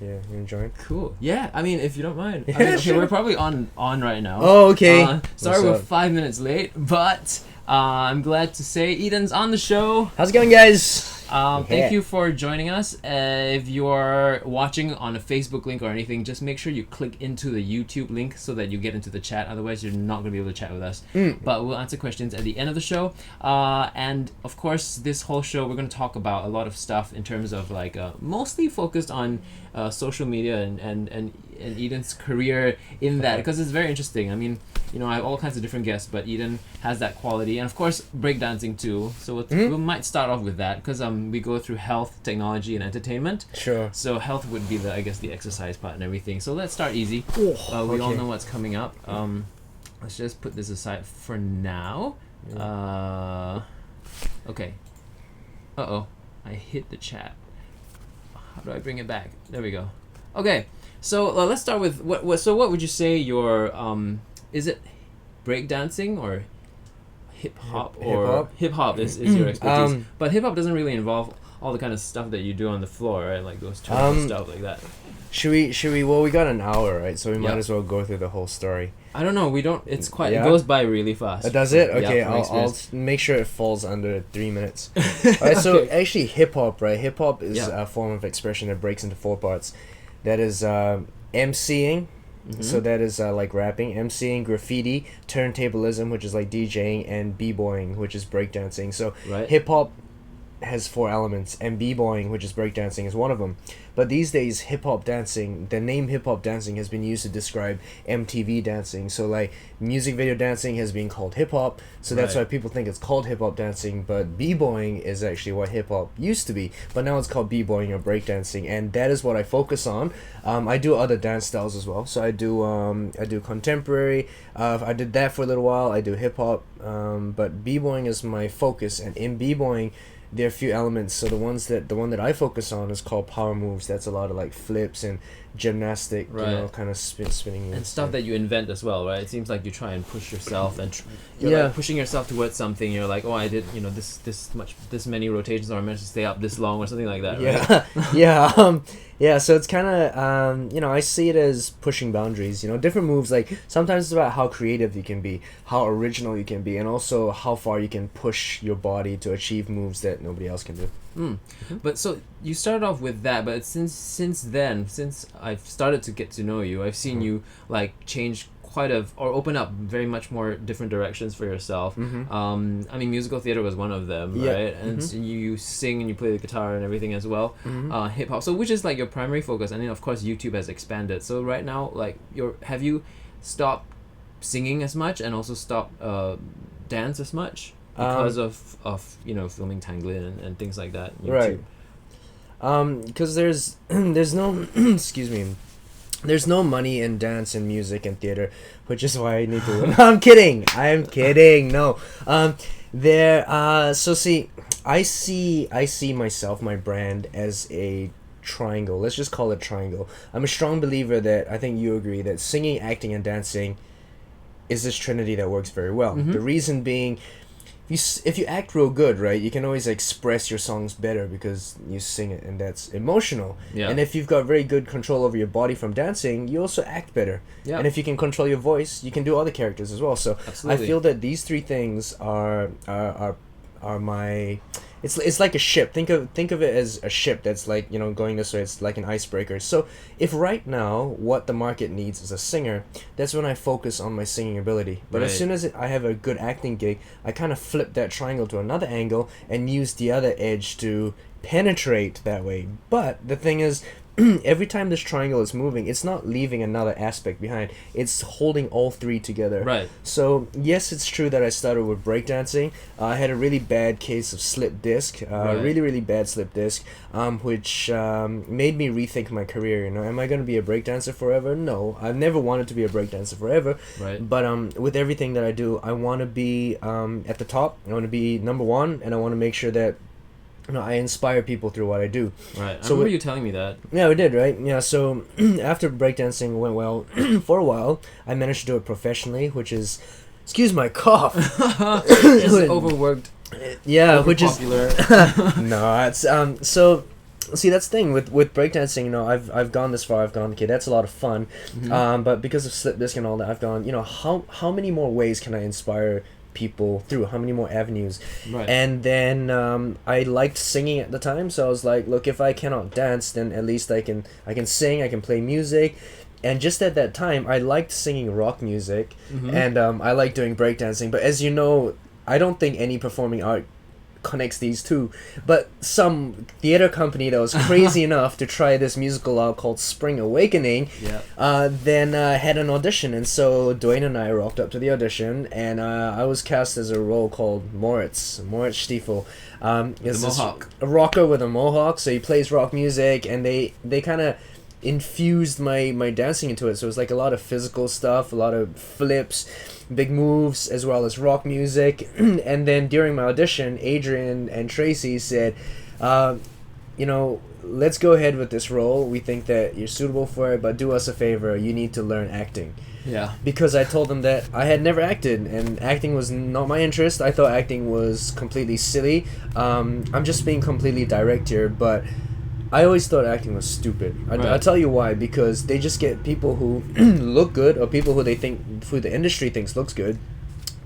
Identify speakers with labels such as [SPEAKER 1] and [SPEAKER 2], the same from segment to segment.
[SPEAKER 1] you're enjoying.
[SPEAKER 2] Cool. Yeah, I mean, if you don't mind.
[SPEAKER 1] Yeah,
[SPEAKER 2] I mean, okay,
[SPEAKER 1] sure.
[SPEAKER 2] we're probably on right now.
[SPEAKER 1] Oh, okay.
[SPEAKER 2] Sorry,
[SPEAKER 1] What's
[SPEAKER 2] we're
[SPEAKER 1] up?
[SPEAKER 2] 5 minutes late, but I'm glad to say Eden's on the show.
[SPEAKER 1] How's it going, guys?
[SPEAKER 2] Thank you for joining us. If you're watching on a Facebook link or anything, just make sure you click into the YouTube link so that you get into the chat. Otherwise, you're not going to be able to chat with us. But we'll answer questions at the end of the show. And of course, this whole show, we're going to talk about a lot of stuff in terms of like mostly focused on social media and Eden's career in that, because it's very interesting. I mean, you know, I have all kinds of different guests, but Eden has that quality, and of course breakdancing too. So we might start off with that, because we go through health, technology, and entertainment.
[SPEAKER 1] Sure.
[SPEAKER 2] So health would be the exercise part and everything. So let's start easy. We all know what's coming up. Let's just put this aside for now. Okay. I hit the chat. How do I bring it back? There we go. Okay. So let's start with what would you say your is it breakdancing or hip hop or hip hop is your expertise? But hip hop doesn't really involve all the kind of stuff that you do on the floor, right? Like those turns and stuff like that.
[SPEAKER 1] Should we? Well, we got an hour, right? So we might as well go through the whole story.
[SPEAKER 2] I don't know. We don't. It's quite. It goes by really fast.
[SPEAKER 1] Does it? Okay,
[SPEAKER 2] Yeah,
[SPEAKER 1] I'll make sure it falls under 3 minutes. Alright, so actually, hip hop, right? Hip hop is a form of expression that breaks into 4 parts. That is MCing. So that is like rapping, MCing, graffiti, turntablism, which is like DJing, and b-boying, which is breakdancing. So hip hop has 4 elements, and b-boying, which is breakdancing, is one of them. But these days, hip-hop dancing, the name hip-hop dancing has been used to describe MTV dancing. So like music video dancing has been called hip-hop, so that's why people think it's called hip-hop dancing. But b-boying is actually what hip-hop used to be, but now it's called b-boying or breakdancing, and that is what I focus on. I do other dance styles as well. So I do contemporary. I did that for a little while. I do hip-hop, but b-boying is my focus, and in b-boying there are a few elements. So the one that I focus on is called power moves. That's a lot of like flips and gymnastic, you know, kind of spinning moves.
[SPEAKER 2] And stuff that you invent as well, right? It seems like you try and push yourself, and you're like pushing yourself towards something. You're like, oh, I did, you know, this many rotations, or I managed to stay up this long, or something like that. Right?
[SPEAKER 1] Yeah. So it's kind of, you know, I see it as pushing boundaries. You know, different moves. Like sometimes it's about how creative you can be, how original you can be, and also how far you can push your body to achieve moves that nobody else can do.
[SPEAKER 2] But so you started off with that, but since then, since I've started to get to know you, I've seen you like change or open up very much more different directions for yourself. I mean, musical theater was one of them, right? And so you sing and you play the guitar and everything as well. Hip hop, so which is like your primary focus, and then of course YouTube has expanded. So right now, like have you stopped singing as much and also stopped dance as much? Because of you know, filming Tanglin and things like that. YouTube.
[SPEAKER 1] Right. Because there's no excuse me, there's no money in dance and music and theater, which is why I need to. No, I'm kidding. No. So see, I see myself, my brand, as a triangle. Let's just call it triangle. I'm a strong believer that, I think you agree, that singing, acting, and dancing is this trinity that works very well. The reason being, if you act real good, right, you can always express your songs better because you sing it, and that's emotional. And if you've got very good control over your body from dancing, you also act better. And if you can control your voice, you can do other characters as well. So I feel that these 3 things are my. It's like a ship. Think of it as a ship that's like, you know, going this way. It's like an icebreaker. So if right now what the market needs is a singer, that's when I focus on my singing ability. But as soon as I have a good acting gig, I kind of flip that triangle to another angle and use the other edge to penetrate that way. But the thing is, every time this triangle is moving, it's not leaving another aspect behind. It's holding all 3 together. Right. So yes, it's true that I started with breakdancing. I had a really bad case of slip disc, really bad slip disc, which made me rethink my career. You know, am I going to be a breakdancer forever? No, I've never wanted to be a breakdancer forever. Right. But with everything that I do, I want to be at the top. I want to be number 1, and I want to make sure that, you know, I inspire people through what I do. Right.
[SPEAKER 2] So I remember you telling me that.
[SPEAKER 1] Yeah, we did, right? Yeah, so after breakdancing went well for a while, I managed to do it professionally, which is, excuse my cough.
[SPEAKER 2] Just overworked.
[SPEAKER 1] Yeah, which is
[SPEAKER 2] popular.
[SPEAKER 1] no, it's so See, that's the thing with breakdancing. You know, I've gone this far. I've gone, okay, that's a lot of fun. But because of Slip Disc and all that, I've gone, you know, how many more ways can I inspire people through? How many more avenues?
[SPEAKER 2] Right.
[SPEAKER 1] And then I liked singing at the time, so I was like, look, if I cannot dance, then at least I can sing. I can play music. And just at that time, I liked singing rock music, and I liked doing breakdancing. But as you know, I don't think any performing art connects these two. But some theater company that was crazy enough to try this musical out called Spring Awakening, then had an audition. And so Dwayne and I rocked up to the audition, and I was cast as a role called Moritz Stiefel. Is
[SPEAKER 2] The mohawk.
[SPEAKER 1] a rocker with a mohawk, so he plays rock music, and they kind of infused my dancing into it. So it was like a lot of physical stuff, a lot of flips, big moves, as well as rock music. And then during my audition, Adrian and Tracy said, you know, let's go ahead with this role. We think that you're suitable for it, but do us a favor, you need to learn acting.
[SPEAKER 2] Yeah.
[SPEAKER 1] Because I told them that I had never acted, and acting was not my interest. I thought acting was completely silly. I'm just being completely direct here, but I always thought acting was stupid. I'll tell you why. Because they just get people who look good, or people who the industry thinks looks good.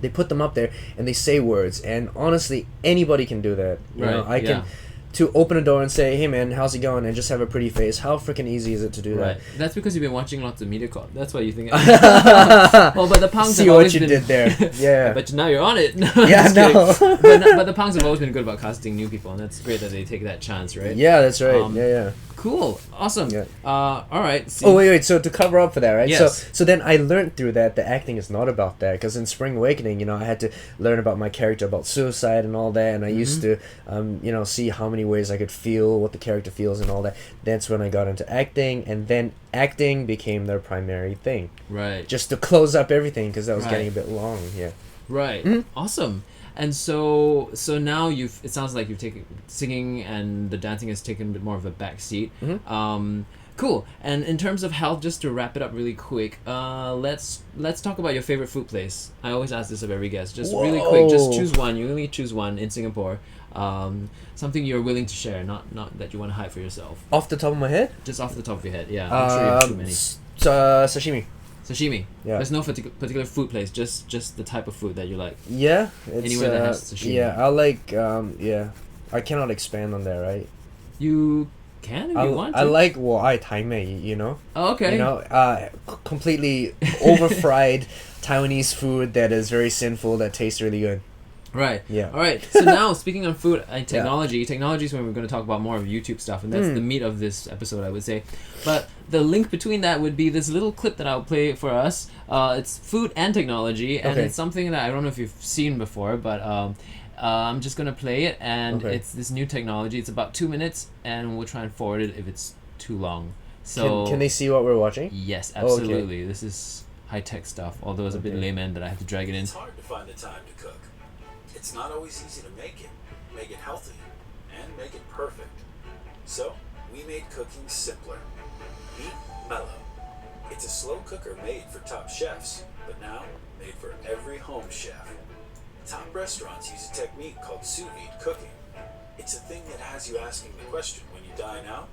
[SPEAKER 1] They put them up there and they say words. And honestly, anybody can do that. You know, I can to open a door and say, "Hey man, how's it going?" and just have a pretty face. How freaking easy is it to do that?
[SPEAKER 2] That's because you've been watching lots of MediaCorp. That's why you think. Well, but the punks
[SPEAKER 1] See
[SPEAKER 2] have
[SPEAKER 1] what
[SPEAKER 2] always
[SPEAKER 1] you
[SPEAKER 2] been,
[SPEAKER 1] did there. Yeah.
[SPEAKER 2] But now you're on it.
[SPEAKER 1] Yeah, no.
[SPEAKER 2] but the punks have always been good about casting new people, and that's great that they take that chance, right?
[SPEAKER 1] Yeah, that's right. Yeah.
[SPEAKER 2] Cool. Awesome.
[SPEAKER 1] Yeah.
[SPEAKER 2] All right.
[SPEAKER 1] Oh wait. So to cover up for that, right?
[SPEAKER 2] Yes.
[SPEAKER 1] So then I learned through that acting is not about that. Because in Spring Awakening, you know, I had to learn about my character, about suicide and all that, and I used to, you know, see how many ways I could feel what the character feels and all that. That's when I got into acting, and then acting became their primary thing.
[SPEAKER 2] Right.
[SPEAKER 1] Just to close up everything, because that was getting a bit long. Yeah.
[SPEAKER 2] Right. Awesome. And so now it sounds like you've taken singing and the dancing has taken a bit more of a back seat. Cool. And in terms of health, just to wrap it up really quick, let's talk about your favorite food place. I always ask this of every guest. Just really quick, just choose one. You only choose one in Singapore. Something you're willing to share, not that you want to hide for yourself.
[SPEAKER 1] Off the top of my head?
[SPEAKER 2] Just off the top of your head, yeah. I'm sure you have too many.
[SPEAKER 1] Sashimi.
[SPEAKER 2] Sashimi.
[SPEAKER 1] Yeah.
[SPEAKER 2] There's no particular food place, just the type of food that you like.
[SPEAKER 1] Yeah. It's,
[SPEAKER 2] Anywhere that has sashimi.
[SPEAKER 1] Yeah, I like, I cannot expand on that, right?
[SPEAKER 2] You can if you want to.
[SPEAKER 1] I like Thai mei, you know?
[SPEAKER 2] Oh, okay.
[SPEAKER 1] You know, completely over-fried Taiwanese food that is very sinful, that tastes really good.
[SPEAKER 2] Right.
[SPEAKER 1] Yeah.
[SPEAKER 2] All right. So now, speaking on food and technology, technology is when we're going to talk about more of YouTube stuff, and that's the meat of this episode, I would say. But the link between that would be this little clip that I'll play for us. It's food and technology, and it's something that I don't know if you've seen before, but I'm just going to play it, and it's this new technology. It's about 2 minutes, and we'll try and forward it if it's too long. So
[SPEAKER 1] Can they see what we're watching?
[SPEAKER 2] Yes, absolutely. This is high-tech stuff, although it's a bit layman that I have to drag it in.
[SPEAKER 3] It's hard to find the time to cook. It's not always easy to make it healthy, and make it perfect. So, we made cooking simpler. Meet Mellow. It's a slow cooker made for top chefs, but now made for every home chef. Top restaurants use a technique called sous vide cooking. It's a thing that has you asking the question when you dine out,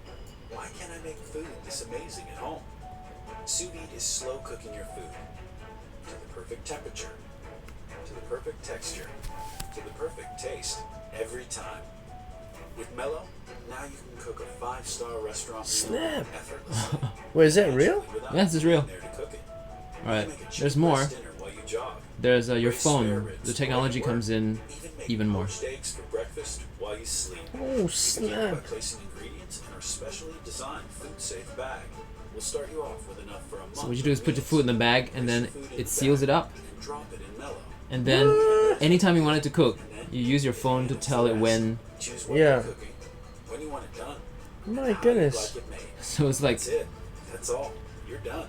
[SPEAKER 3] why can't I make food this amazing at home? Sous vide is slow cooking your food to the perfect temperature, to the perfect texture, to the perfect taste every time. With Mellow, now you can cook a 5-star restaurant meal effortlessly.
[SPEAKER 1] Wait, is that real?
[SPEAKER 2] Yes, it's real.
[SPEAKER 3] There to cook it.
[SPEAKER 2] All right.
[SPEAKER 3] You make a
[SPEAKER 2] There's
[SPEAKER 3] chicken
[SPEAKER 2] more.
[SPEAKER 3] breast dinner while you jog.
[SPEAKER 2] There's your
[SPEAKER 3] Braise spare
[SPEAKER 2] phone.
[SPEAKER 3] ribs
[SPEAKER 2] The technology
[SPEAKER 3] while you
[SPEAKER 2] comes
[SPEAKER 3] work.
[SPEAKER 2] in
[SPEAKER 3] make
[SPEAKER 2] even more.
[SPEAKER 3] poached eggs for breakfast while you sleep.
[SPEAKER 1] Oh,
[SPEAKER 3] You begin by
[SPEAKER 1] snap.
[SPEAKER 3] placing ingredients in our specially designed food-safe bag. We'll start you off with enough for a month.
[SPEAKER 2] So what you do is put your food in the bag, and then it seals it up.
[SPEAKER 3] And drop it in Mellow.
[SPEAKER 2] And then anytime you want it to cook, you use your phone to tell it when.
[SPEAKER 3] Choose what
[SPEAKER 1] Yeah.
[SPEAKER 3] you're cooking, when you want it done,
[SPEAKER 1] My
[SPEAKER 3] how you'd
[SPEAKER 1] goodness.
[SPEAKER 3] like it made.
[SPEAKER 2] So it's like,
[SPEAKER 3] That's it. That's all. You're done.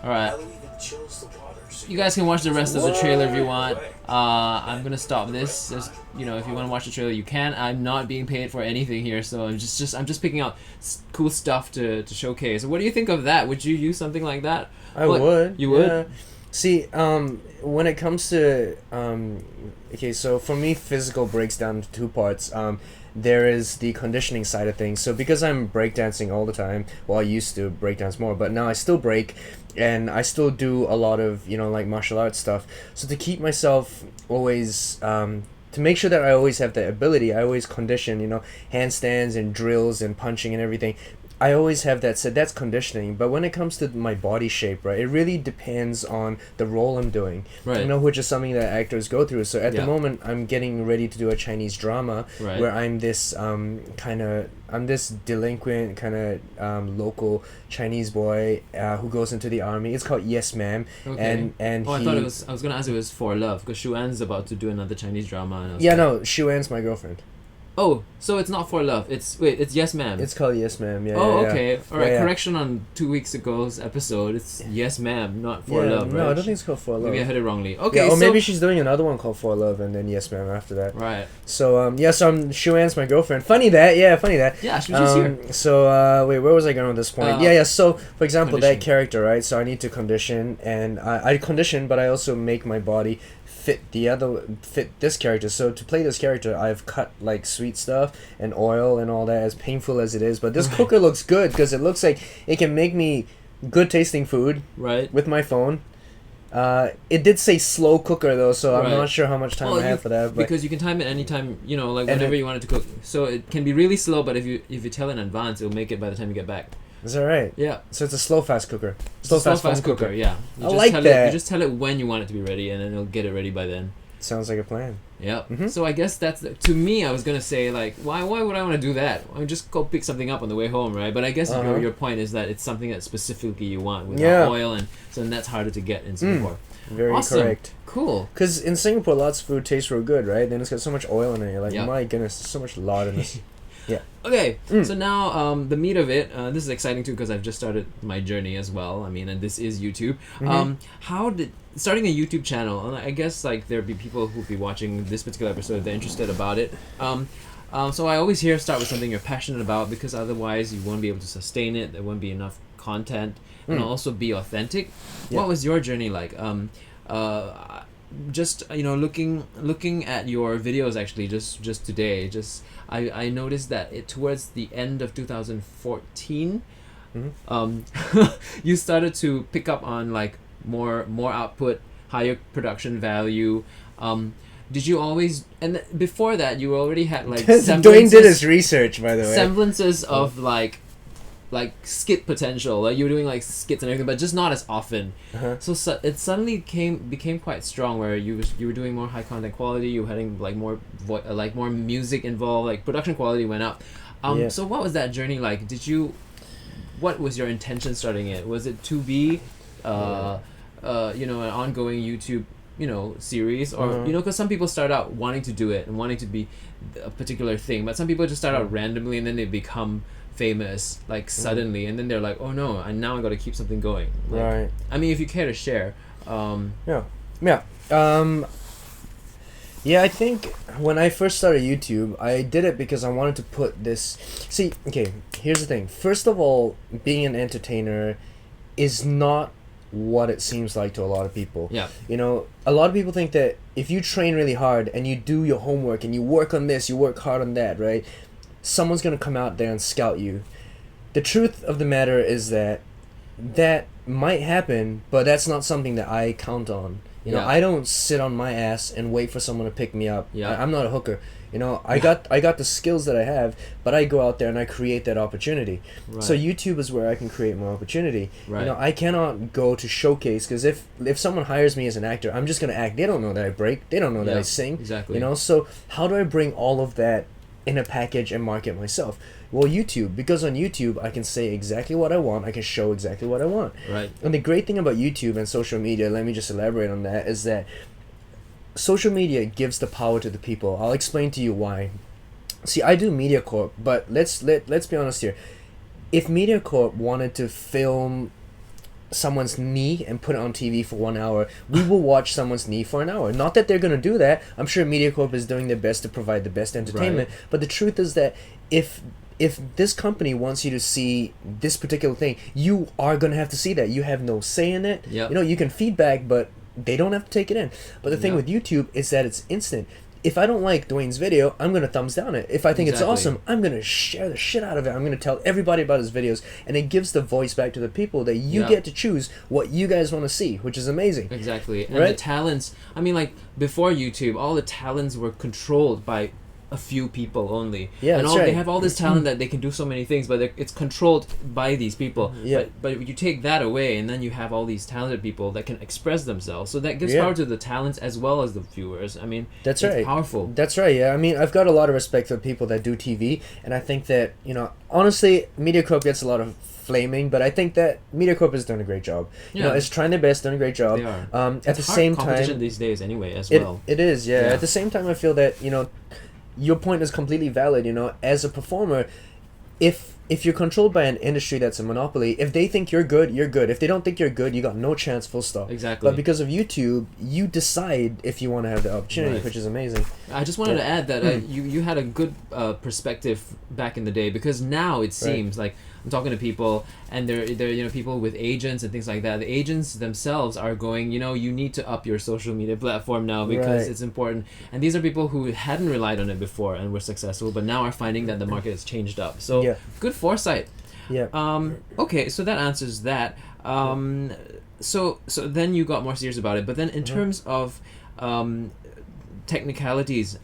[SPEAKER 2] all right.
[SPEAKER 3] Mellow even chills the water. So
[SPEAKER 2] You guys can watch the rest of the trailer if you want. I'm gonna stop this. Just, you know, if you want to watch the trailer, you can. I'm not being paid for anything here, so I'm just picking out cool stuff to showcase. What do you think of that? Would you use something like that?
[SPEAKER 1] I
[SPEAKER 2] Like,
[SPEAKER 1] would.
[SPEAKER 2] You would?
[SPEAKER 1] Yeah. See, when it comes to okay, so for me, physical breaks down into two parts. There is the conditioning side of things. So because I'm breakdancing all the time, well, I used to breakdance more, but now I still break, and I still do a lot of like martial arts stuff. So to keep myself always to make sure that I always have the ability, I always condition, handstands and drills and punching and everything. I always have that said. That's conditioning. But when it comes to my body shape, right, it really depends on the role I'm doing.
[SPEAKER 2] Right.
[SPEAKER 1] Which is something that actors go through. So at
[SPEAKER 2] Yeah.
[SPEAKER 1] the moment, I'm getting ready to do a Chinese drama
[SPEAKER 2] Right.
[SPEAKER 1] where I'm this I'm this delinquent kind of local Chinese boy who goes into the army. It's called Yes Ma'am.
[SPEAKER 2] Okay.
[SPEAKER 1] And
[SPEAKER 2] I
[SPEAKER 1] he,
[SPEAKER 2] thought I was gonna ask if it was For Love, because Shu An's about to do another Chinese drama. And I was
[SPEAKER 1] yeah,
[SPEAKER 2] like,
[SPEAKER 1] no, Shu An's my girlfriend.
[SPEAKER 2] Oh, so it's not For Love. It's Yes Ma'am.
[SPEAKER 1] It's called Yes Ma'am. Yeah.
[SPEAKER 2] Oh,
[SPEAKER 1] yeah, yeah.
[SPEAKER 2] okay. All right.
[SPEAKER 1] Yeah, yeah.
[SPEAKER 2] Correction on 2 weeks ago's episode. It's Yes Ma'am, not For
[SPEAKER 1] Yeah,
[SPEAKER 2] Love, right?
[SPEAKER 1] No, I don't think it's called For Love.
[SPEAKER 2] Maybe I heard it wrongly. Okay.
[SPEAKER 1] Yeah, or
[SPEAKER 2] so,
[SPEAKER 1] maybe she's doing another one called For Love and then Yes Ma'am after that.
[SPEAKER 2] Right.
[SPEAKER 1] So so I'm Shu An's my girlfriend. Funny that.
[SPEAKER 2] Yeah, she was just here.
[SPEAKER 1] So wait, where was I going at this point? So for example,
[SPEAKER 2] Condition.
[SPEAKER 1] that character, right? So I need to condition, and I condition, but I also make my body fit this character. So to play this character, I've cut like sweet stuff and oil and all that, as painful as it is. But this cooker looks good because it looks like it can make me good tasting food
[SPEAKER 2] Right.
[SPEAKER 1] with my phone. It did say slow cooker though, so I'm
[SPEAKER 2] Right.
[SPEAKER 1] not sure how much time I have for that. But
[SPEAKER 2] Because you can time it anytime, like
[SPEAKER 1] And
[SPEAKER 2] whenever
[SPEAKER 1] it-
[SPEAKER 2] you want it to cook. So it can be really slow, but if you tell in advance, it'll make it by the time you get back.
[SPEAKER 1] is that right?
[SPEAKER 2] Yeah.
[SPEAKER 1] So it's a slow fast cooker.
[SPEAKER 2] It's a
[SPEAKER 1] Slow fast phone cooker.
[SPEAKER 2] Yeah. You
[SPEAKER 1] I
[SPEAKER 2] just
[SPEAKER 1] like
[SPEAKER 2] tell
[SPEAKER 1] that.
[SPEAKER 2] you just tell it when you want it to be ready, and then it'll get it ready by then.
[SPEAKER 1] Sounds like a plan.
[SPEAKER 2] Yeah.
[SPEAKER 1] Mhm.
[SPEAKER 2] So I guess to me. I was gonna say like, why would I want to do that? I would just go pick something up on the way home, right? But I guess
[SPEAKER 1] Uh-huh.
[SPEAKER 2] your point is that it's something that specifically you want without
[SPEAKER 1] Yeah.
[SPEAKER 2] oil, and so then that's harder to get in Singapore.
[SPEAKER 1] Very
[SPEAKER 2] Awesome.
[SPEAKER 1] correct.
[SPEAKER 2] Cool.
[SPEAKER 1] Because in Singapore, lots of food tastes real good, right? Then it's got so much oil in it. You're like,
[SPEAKER 2] Yeah.
[SPEAKER 1] my goodness, there's so much lard in this.
[SPEAKER 2] Okay,
[SPEAKER 1] Mm.
[SPEAKER 2] so now the meat of it. This is exciting too because I've just started my journey as well. I mean, and this is YouTube.
[SPEAKER 1] Mhm.
[SPEAKER 2] How did starting a YouTube channel? And I guess like there'll be people who'll be watching this particular episode if they're interested about it. So I always hear start with something you're passionate about because otherwise you won't be able to sustain it. There won't be enough content, and
[SPEAKER 1] Mm.
[SPEAKER 2] also be authentic.
[SPEAKER 1] Yeah.
[SPEAKER 2] What was your journey like? Just looking at your videos actually just today I noticed that towards the end of 2014
[SPEAKER 1] Mhm.
[SPEAKER 2] you started to pick up on like more output, higher production value. Did you always before that you already had like
[SPEAKER 1] Dwayne did his research, by the way.
[SPEAKER 2] semblances of like skit potential, like you were doing like skits and everything, but just not as often.
[SPEAKER 1] Uh-huh.
[SPEAKER 2] So it suddenly became quite strong, where you were doing more high content quality. You were having like more more music involved. Like production quality went up.
[SPEAKER 1] Yeah.
[SPEAKER 2] So what was that journey like? What was your intention starting it? Was it to be, an ongoing YouTube series, or
[SPEAKER 1] Uh-huh.
[SPEAKER 2] because some people start out wanting to do it and wanting to be a particular thing, but some people just start out randomly and then they become famous like suddenly, and then they're like, oh no, and now I got to keep something going. Like,
[SPEAKER 1] Right.
[SPEAKER 2] I mean, if you care to share.
[SPEAKER 1] Yeah. I think when I first started YouTube, I did it because I wanted to put this... See, okay, here's the thing. First of all, being an entertainer is not what it seems like to a lot of people.
[SPEAKER 2] Yeah.
[SPEAKER 1] A lot of people think that if you train really hard and you do your homework and you work on this, you work hard on that, right? Someone's going to come out there and scout you. The truth of the matter is that might happen, but that's not something that I count on.
[SPEAKER 2] Yeah.
[SPEAKER 1] I don't sit on my ass and wait for someone to pick me up.
[SPEAKER 2] Yeah.
[SPEAKER 1] I'm not a hooker. I got the skills that I have, but I go out there and I create that opportunity.
[SPEAKER 2] Right.
[SPEAKER 1] So YouTube is where I can create more opportunity.
[SPEAKER 2] Right.
[SPEAKER 1] I cannot go to showcase, because if someone hires me as an actor, I'm just gonna act. They don't know that I break. They don't know that
[SPEAKER 2] Yeah,
[SPEAKER 1] I sing.
[SPEAKER 2] exactly.
[SPEAKER 1] So how do I bring all of that in a package and market myself? Well, YouTube, because on YouTube I can say exactly what I want. I can show exactly what I want.
[SPEAKER 2] Right.
[SPEAKER 1] And the great thing about YouTube and social media, let me just elaborate on that, is that social media gives the power to the people. I'll explain to you why. See, I do MediaCorp, but let's be honest here. If MediaCorp wanted to film someone's knee and put it on TV for 1 hour, we will watch someone's knee for an hour. Not that they're going to do that. I'm sure MediaCorp is doing their best to provide the best entertainment.
[SPEAKER 2] Right.
[SPEAKER 1] But the truth is that if if this company wants you to see this particular thing, you are going to have to see that. You have no say in it.
[SPEAKER 2] Yep.
[SPEAKER 1] You know, you can feedback, but they don't have to take it in. But the thing
[SPEAKER 2] Yep.
[SPEAKER 1] with YouTube is that it's instant. If I don't like Dwayne's video, I'm going to thumbs down it. If I think
[SPEAKER 2] Exactly.
[SPEAKER 1] it's awesome, I'm going to share the shit out of it. I'm going to tell everybody about his videos. And it gives the voice back to the people that you
[SPEAKER 2] Yeah.
[SPEAKER 1] get to choose what you guys want to see, which is amazing.
[SPEAKER 2] Exactly. And
[SPEAKER 1] Right?
[SPEAKER 2] the talents, I mean, like, before YouTube, all the talents were controlled by a few people only.
[SPEAKER 1] Yeah,
[SPEAKER 2] and
[SPEAKER 1] that's
[SPEAKER 2] all, they
[SPEAKER 1] right.
[SPEAKER 2] have all this talent that they can do so many things, but it's controlled by these people.
[SPEAKER 1] Yeah.
[SPEAKER 2] But you take that away, and then you have all these talented people that can express themselves. So that gives
[SPEAKER 1] Yeah.
[SPEAKER 2] power to the talents as well as the viewers. I mean,
[SPEAKER 1] That's
[SPEAKER 2] it's
[SPEAKER 1] right.
[SPEAKER 2] powerful.
[SPEAKER 1] That's right, yeah. I mean, I've got a lot of respect for people that do TV, and I think that, you know, honestly, MediaCorp gets a lot of flaming, but I think that MediaCorp has done a great job. You know,
[SPEAKER 2] Yeah.
[SPEAKER 1] it's trying their best, done a great job.
[SPEAKER 2] They are.
[SPEAKER 1] At the
[SPEAKER 2] It's hard
[SPEAKER 1] same
[SPEAKER 2] competition
[SPEAKER 1] time,
[SPEAKER 2] these days anyway as well.
[SPEAKER 1] it is, yeah.
[SPEAKER 2] Yeah.
[SPEAKER 1] At the same time, I feel that, you know, your point is completely valid. You know, as a performer, if you're controlled by an industry that's a monopoly, if they think you're good, you're good. If they don't think you're good, you got no chance, full stop.
[SPEAKER 2] Exactly.
[SPEAKER 1] But because of YouTube, you decide if you want to have the opportunity,
[SPEAKER 2] Right.
[SPEAKER 1] which is amazing.
[SPEAKER 2] I just wanted
[SPEAKER 1] Yeah.
[SPEAKER 2] to add that you had a good perspective back in the day, because now it seems like I'm talking to people, and they're you know, people with agents and things like that. The agents themselves are going, you know, you need to up your social media platform now because
[SPEAKER 1] Right.
[SPEAKER 2] it's important. And these are people who hadn't relied on it before and were successful, but now are finding that the market has changed up. So
[SPEAKER 1] Yeah.
[SPEAKER 2] good foresight.
[SPEAKER 1] Yeah.
[SPEAKER 2] Okay, so that answers that. So then you got more serious about it. But then in terms of technicalities,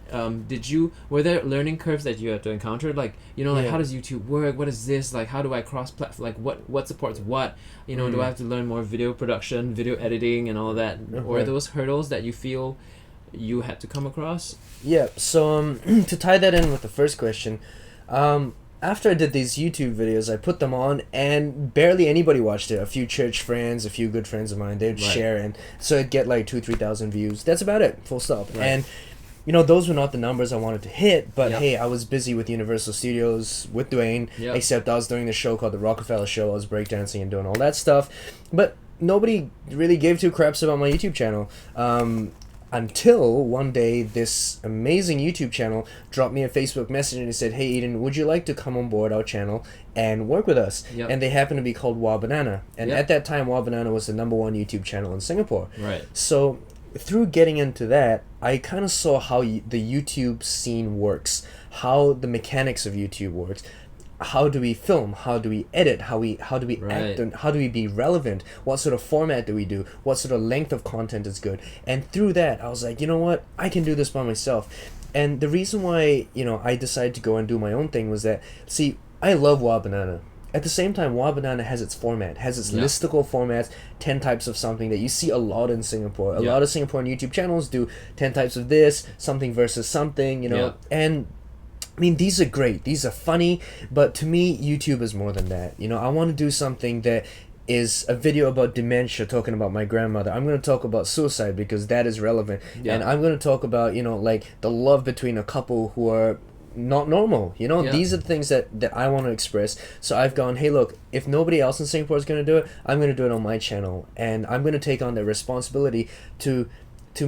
[SPEAKER 2] were there learning curves that you had to encounter? Like, you know, like,
[SPEAKER 1] Yeah.
[SPEAKER 2] how does YouTube work? What is this? Like, how do I cross platform? Like, what supports what? You know, do I have to learn more video production, video editing, and all of that? Or are
[SPEAKER 1] Right.
[SPEAKER 2] those hurdles that you feel you had to come across?
[SPEAKER 1] Yeah, so to tie that in with the first question, after I did these YouTube videos, I put them on, and barely anybody watched it. A few church friends, a few good friends of mine, they'd
[SPEAKER 2] Right.
[SPEAKER 1] share, and so it'd get like 2,000-3,000 views. That's about it, full stop.
[SPEAKER 2] Right.
[SPEAKER 1] And you know, those were not the numbers I wanted to hit, but
[SPEAKER 2] Yep.
[SPEAKER 1] hey, I was busy with Universal Studios with Dwayne,
[SPEAKER 2] Yep.
[SPEAKER 1] except I was doing this show called The Rockefeller Show. I was breakdancing and doing all that stuff, but nobody really gave two craps about my YouTube channel. Until one day, this amazing YouTube channel dropped me a Facebook message and he said, "Hey Eden, would you like to come on board our channel and work with us?"
[SPEAKER 2] Yep.
[SPEAKER 1] And they happen to be called Wa Banana. And
[SPEAKER 2] Yep.
[SPEAKER 1] at that time, Wa Banana was the #1 YouTube channel in Singapore.
[SPEAKER 2] Right.
[SPEAKER 1] So through getting into that, I kind of saw how the YouTube scene works, how the mechanics of YouTube works. How do we film? How do we edit? How do we
[SPEAKER 2] Right.
[SPEAKER 1] act? And how do we be relevant? What sort of format do we do? What sort of length of content is good? And through that, I was like, you know what? I can do this by myself. And the reason why, you know, I decided to go and do my own thing was that, see, I love Wa Banana. At the same time, Wa Banana has its format, has its
[SPEAKER 2] Yeah.
[SPEAKER 1] listicle formats, 10 types of something that you see a lot in Singapore. A
[SPEAKER 2] Yeah.
[SPEAKER 1] lot of Singaporean YouTube channels do 10 types of this, something versus something, you know.
[SPEAKER 2] Yeah.
[SPEAKER 1] And I mean, these are great. These are funny, but to me, YouTube is more than that. You know, I want to do something that is a video about dementia, talking about my grandmother. I'm going to talk about suicide because that is relevant.
[SPEAKER 2] Yeah.
[SPEAKER 1] And I'm going to talk about, you know, like the love between a couple who are not normal. You know,
[SPEAKER 2] Yeah.
[SPEAKER 1] these are the things that I want to express. So I've gone, hey, look, if nobody else in Singapore is going to do it, I'm going to do it on my channel. And I'm going to take on the responsibility to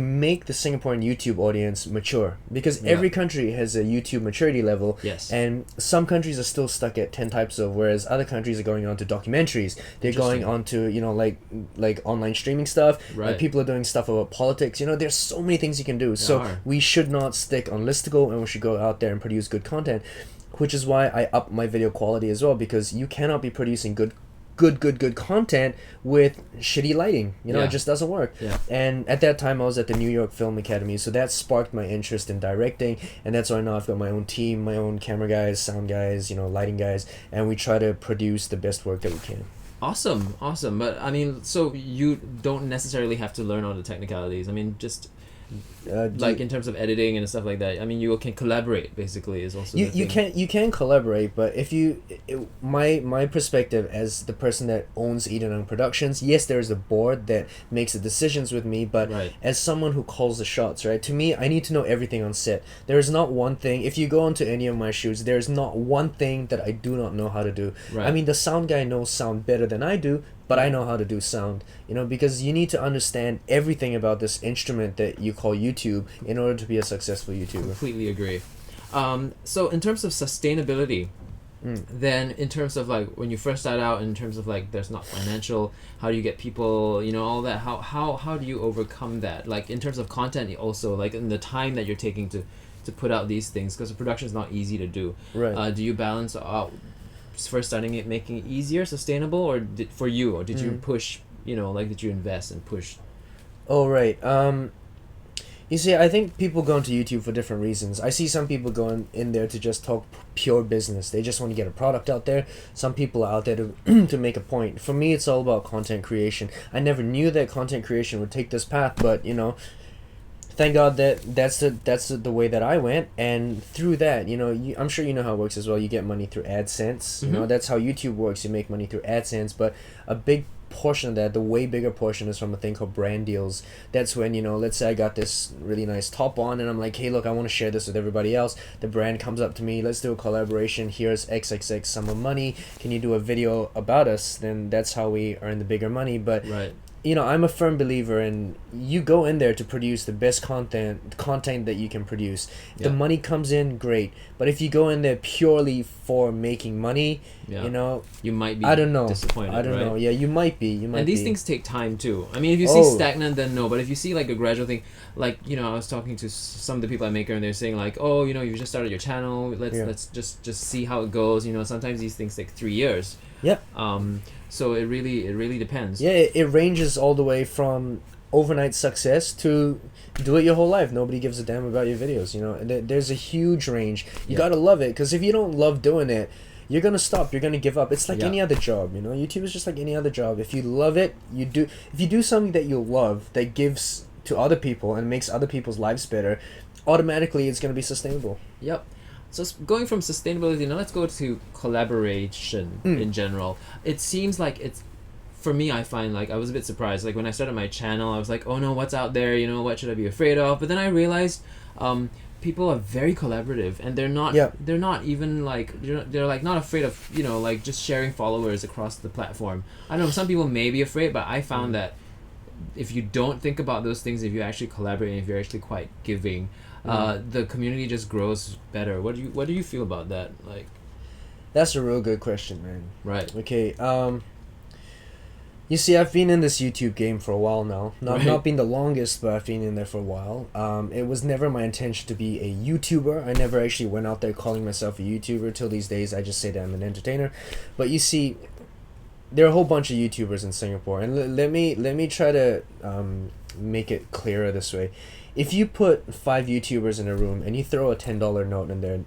[SPEAKER 1] make the Singaporean YouTube audience mature, because
[SPEAKER 2] Yeah.
[SPEAKER 1] every country has a YouTube maturity level.
[SPEAKER 2] Yes.
[SPEAKER 1] And some countries are still stuck at 10 types of, whereas other countries are going on to documentaries. They're going
[SPEAKER 2] Interesting.
[SPEAKER 1] on to, you know, like online streaming stuff.
[SPEAKER 2] Right.
[SPEAKER 1] Like people are doing stuff about politics. You know, there's so many things you can do. So
[SPEAKER 2] are.
[SPEAKER 1] we should not stick on listicle, and we should go out there and produce good content, which is why I up my video quality as well, because you cannot be producing good content with shitty lighting. You know,
[SPEAKER 2] Yeah.
[SPEAKER 1] it just doesn't work.
[SPEAKER 2] Yeah.
[SPEAKER 1] And at that time, I was at the New York Film Academy, so that sparked my interest in directing, and that's why now I've got my own team, my own camera guys, sound guys, you know, lighting guys, and we try to produce the best work that we can.
[SPEAKER 2] Awesome. But I mean, so you don't necessarily have to learn all the technicalities. I mean, just like in terms of editing and stuff like that. I mean, you can collaborate. Basically, is also the thing.
[SPEAKER 1] you can collaborate, but if my perspective as the person that owns Eden Ang Productions, yes, there is a board that makes the decisions with me, but
[SPEAKER 2] Right.
[SPEAKER 1] as someone who calls the shots, right? To me, I need to know everything on set. There is not one thing. If you go into any of my shoots, there is not one thing that I do not know how to do.
[SPEAKER 2] Right.
[SPEAKER 1] I mean, the sound guy knows sound better than I do, but I know how to do sound, you know, because you need to understand everything about this instrument that you call YouTube in order to be a successful YouTuber.
[SPEAKER 2] Completely agree. So in terms of sustainability, then in terms of like when you first start out, in terms of like there's not financial, how do you get people, all that, how do you overcome that, like in terms of content also, like in the time that you're taking to put out these things, because the production is not easy to do,
[SPEAKER 1] Right.
[SPEAKER 2] do you balance out first starting it, making it easier, sustainable, or did you push, like did you invest and push?
[SPEAKER 1] Oh, right. You see, I think people go into YouTube for different reasons. I see some people going in there to just talk pure business. They just want to get a product out there. Some people are out there to to make a point. For me, it's all about content creation. I never knew that content creation would take this path, but thank God that that's the way that I went, and through that, I'm sure you know how it works as well. You get money through AdSense. That's how YouTube works. You make money through AdSense, but a big portion of that, the way bigger portion, is from a thing called brand deals. That's when, let's say I got this really nice top on and I'm like, hey, look, I want to share this with everybody else. The brand comes up to me, let's do a collaboration, here's XXX sum of money, can you do a video about us? Then that's how we earn the bigger money. But
[SPEAKER 2] Right.
[SPEAKER 1] I'm a firm believer in, you go in there to produce the best content that you can produce. The money comes in, great. But if you go in there purely for making money,
[SPEAKER 2] you might be
[SPEAKER 1] I don't know.
[SPEAKER 2] disappointed.
[SPEAKER 1] I don't
[SPEAKER 2] right?
[SPEAKER 1] know. Yeah, you might be.
[SPEAKER 2] And these things take time too. I mean, if you see stagnant, then no. But if you see like a gradual thing, like I was talking to some of the people at Maker, and they're saying like, oh, you just started your channel. Let's just see how it goes. Sometimes these things take 3 years.
[SPEAKER 1] Yeah.
[SPEAKER 2] So it really depends.
[SPEAKER 1] Yeah, it ranges all the way from overnight success to do it your whole life. Nobody gives a damn about your videos. There's a huge range. You gotta love it, because if you don't love doing it, you're gonna stop. You're gonna give up. It's like any other job. YouTube is just like any other job. If you love it, if you do something that you love, that gives to other people and makes other people's lives better, automatically it's gonna be sustainable.
[SPEAKER 2] Yep. So going from sustainability, now let's go to collaboration in general. It seems like for me, I find like I was a bit surprised. Like when I started my channel, I was like, oh no, what's out there? What should I be afraid of? But then I realized people are very collaborative, and they're not even like, they're like not afraid of, like just sharing followers across the platform. I don't know, some people may be afraid, but I found that if you don't think about those things, if you actually collaborate, and if you're actually quite giving, the community just grows better. What do you feel about that? Like,
[SPEAKER 1] that's a real good question, man.
[SPEAKER 2] Right.
[SPEAKER 1] Okay. You see, I've been in this YouTube game for a while now. Not been the longest, but I've been in there for a while. It was never my intention to be a YouTuber. I never actually went out there calling myself a YouTuber. Till these days, I just say that I'm an entertainer. But you see, there are a whole bunch of YouTubers in Singapore, and let me try to make it clearer this way. If you put 5 YouTubers in a room and you throw a $10 note in there,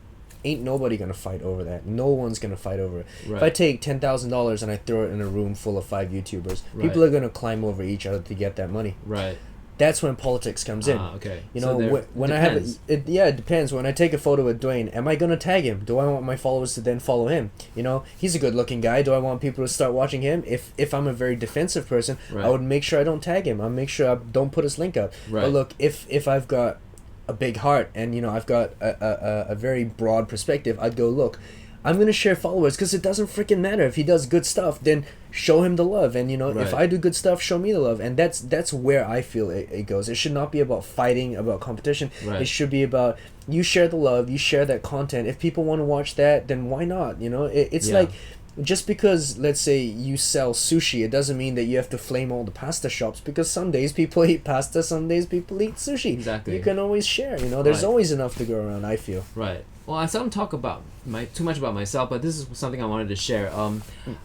[SPEAKER 1] ain't nobody gonna fight over that. No one's gonna fight over it.
[SPEAKER 2] Right.
[SPEAKER 1] If I take $10,000 and I throw it in a room full of 5 YouTubers, people are gonna climb over each other to get that money.
[SPEAKER 2] Right.
[SPEAKER 1] That's when politics comes in.
[SPEAKER 2] Okay.
[SPEAKER 1] When I have it depends. When I take a photo with Dwayne, am I gonna tag him? Do I want my followers to then follow him? He's a good-looking guy. Do I want people to start watching him? If I'm a very defensive person, I would make sure I don't tag him. I'll make sure I don't put his link up.
[SPEAKER 2] Right.
[SPEAKER 1] But look, if I've got a big heart and I've got a very broad perspective, I'd go, look, I'm gonna share followers, because it doesn't freaking matter. If he does good stuff, then show him the love, and if I do good stuff, show me the love. And that's where I feel it goes. It should not be about fighting, about competition.
[SPEAKER 2] Right.
[SPEAKER 1] It should be about, you share the love, you share that content. If people want to watch that, then why not? It's like, just because, let's say, you sell sushi, it doesn't mean that you have to flame all the pasta shops, because some days people eat pasta, some days people eat sushi.
[SPEAKER 2] Exactly.
[SPEAKER 1] You can always share. There's always enough to go around, I feel.
[SPEAKER 2] Right. Well, I don't talk about too much about myself, but this is something I wanted to share.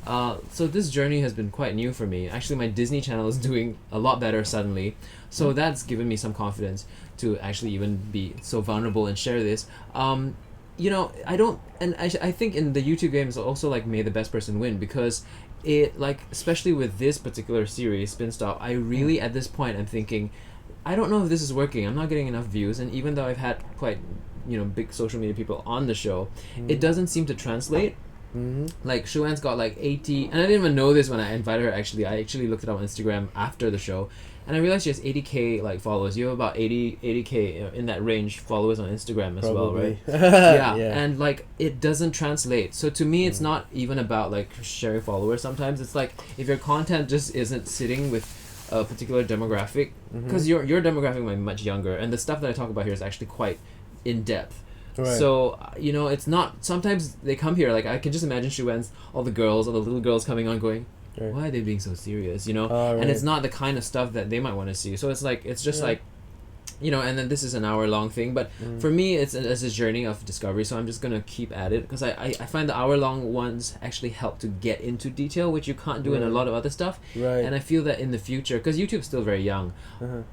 [SPEAKER 2] So this journey has been quite new for me. Actually, my Disney channel is doing a lot better suddenly, so that's given me some confidence to actually even be so vulnerable and share this. I think in the YouTube games also, like, may the best person win, because it, like, especially with this particular series, Spin Stop, I really at this point I'm thinking, I don't know if this is working. I'm not getting enough views, and even though I've had quite big social media people on the show, it doesn't seem to translate. Like, Shuan's got like 80, and I didn't even know this when I invited her. Actually, I looked it up on Instagram after the show, and I realized she has 80k like followers. You have about 80k in that range followers on Instagram as well, right? Yeah. And like, it doesn't translate. So to me, it's not even about like sharing followers. Sometimes it's like, if your content just isn't sitting with a particular demographic, because your demographic might be much younger, and the stuff that I talk about here is actually quite in depth.
[SPEAKER 1] Right.
[SPEAKER 2] So it's not. Sometimes they come here. Like I can just imagine Shuwen's, all the little girls coming on, going,
[SPEAKER 1] Right.
[SPEAKER 2] why are they being so serious?
[SPEAKER 1] Right.
[SPEAKER 2] And it's not the kind of stuff that they might want to see. So it's just like, and then this is an hour-long thing, but for me it's a journey of discovery, so I'm just gonna keep at it, because I find the hour-long ones actually help to get into detail, which you can't do in a lot of other stuff.
[SPEAKER 1] Right.
[SPEAKER 2] And I feel that in the future, because YouTube's still very young,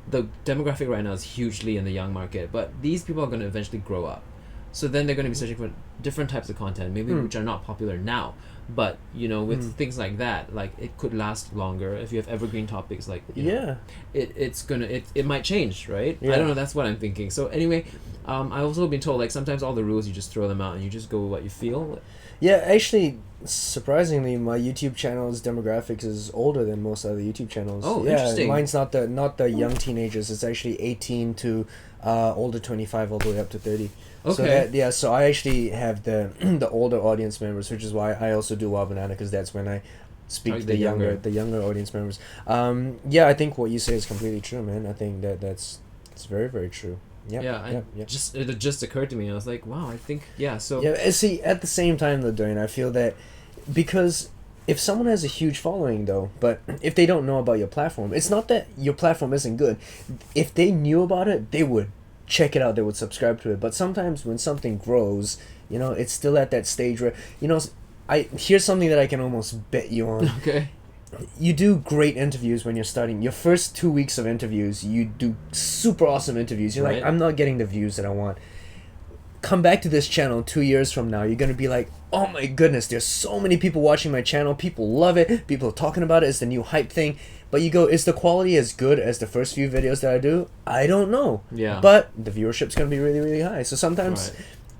[SPEAKER 2] the demographic right now is hugely in the young market, but these people are going to eventually grow up, so then they're going to be searching for different types of content, maybe which are not popular now, but with things like that, like it could last longer if you have evergreen topics, like it might change, right? I don't know, that's what I'm thinking. So anyway, I've also been told, like, sometimes all the rules, you just throw them out and you just go with what you feel.
[SPEAKER 1] Yeah, actually, surprisingly, my YouTube channel's demographics is older than most other YouTube channels.
[SPEAKER 2] Oh,
[SPEAKER 1] yeah,
[SPEAKER 2] interesting.
[SPEAKER 1] Mine's not the young teenagers. It's actually 18 to older 25 all the way up to 30.
[SPEAKER 2] Okay.
[SPEAKER 1] So I actually have the older audience members, which is why I also do Wild Banana, because that's when I speak to the younger audience members. I think what you say is completely true, man. I think that's very, very true. Yeah.
[SPEAKER 2] It just occurred to me. I was like, wow, I think so.
[SPEAKER 1] Yeah, see, at the same time though, Dwayne, I feel that because if someone has a huge following though, but if they don't know about your platform, it's not that your platform isn't good. If they knew about it, they would check it out, they would subscribe to it. But sometimes when something grows, it's still at that stage where, here's something that I can almost bet you on.
[SPEAKER 2] Okay.
[SPEAKER 1] You do great interviews when you're starting. Your first 2 weeks of interviews, you do super awesome interviews. You're like, I'm not getting the views that I want. Come back to this channel 2 years from now, you're going to be like, oh my goodness, there's so many people watching my channel. People love it. People are talking about it. It's the new hype thing. But you go, is the quality as good as the first few videos that I do? I don't know.
[SPEAKER 2] Yeah.
[SPEAKER 1] But the viewership's going to be really, really high. So sometimes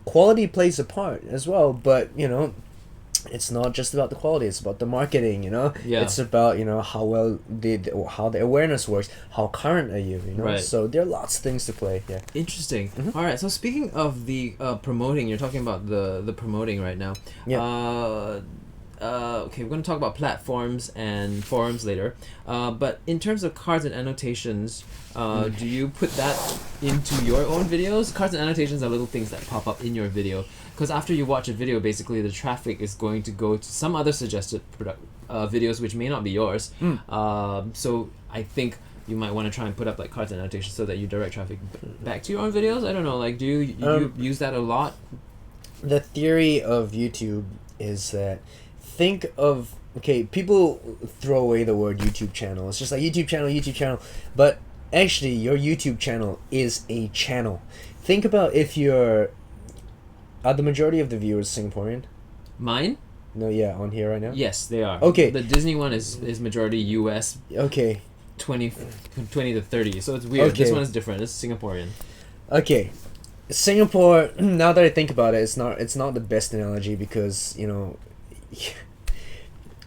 [SPEAKER 1] quality plays a part as well. But, it's not just about the quality, it's about the marketing, it's about how well how the awareness works, how current are you,
[SPEAKER 2] Right.
[SPEAKER 1] So there are lots of things to play.
[SPEAKER 2] Interesting. All right, so speaking of the promoting, you're talking about the promoting right now. Okay, we're going to talk about platforms and forums later, but in terms of cards and annotations, do you put that into your own videos? Cards and annotations are little things that pop up in your video, because after you watch a video, basically the traffic is going to go to some other suggested videos which may not be yours. So I think you might want to try and put up like cards and annotations so that you direct traffic back to your own videos. I don't know, like, do you use that a lot?
[SPEAKER 1] The theory of YouTube is that, think of, people throw away the word YouTube channel. It's just like YouTube channel, but actually your YouTube channel is a channel. Think about if are the majority of the viewers Singaporean?
[SPEAKER 2] Mine?
[SPEAKER 1] No, yeah, on here right now?
[SPEAKER 2] Yes, they are.
[SPEAKER 1] Okay.
[SPEAKER 2] The Disney one is majority US.
[SPEAKER 1] Okay.
[SPEAKER 2] 20 to 30. So it's weird.
[SPEAKER 1] Okay.
[SPEAKER 2] This one is different. It's Singaporean.
[SPEAKER 1] Okay. Singapore, now that I think about it, it's not the best analogy because,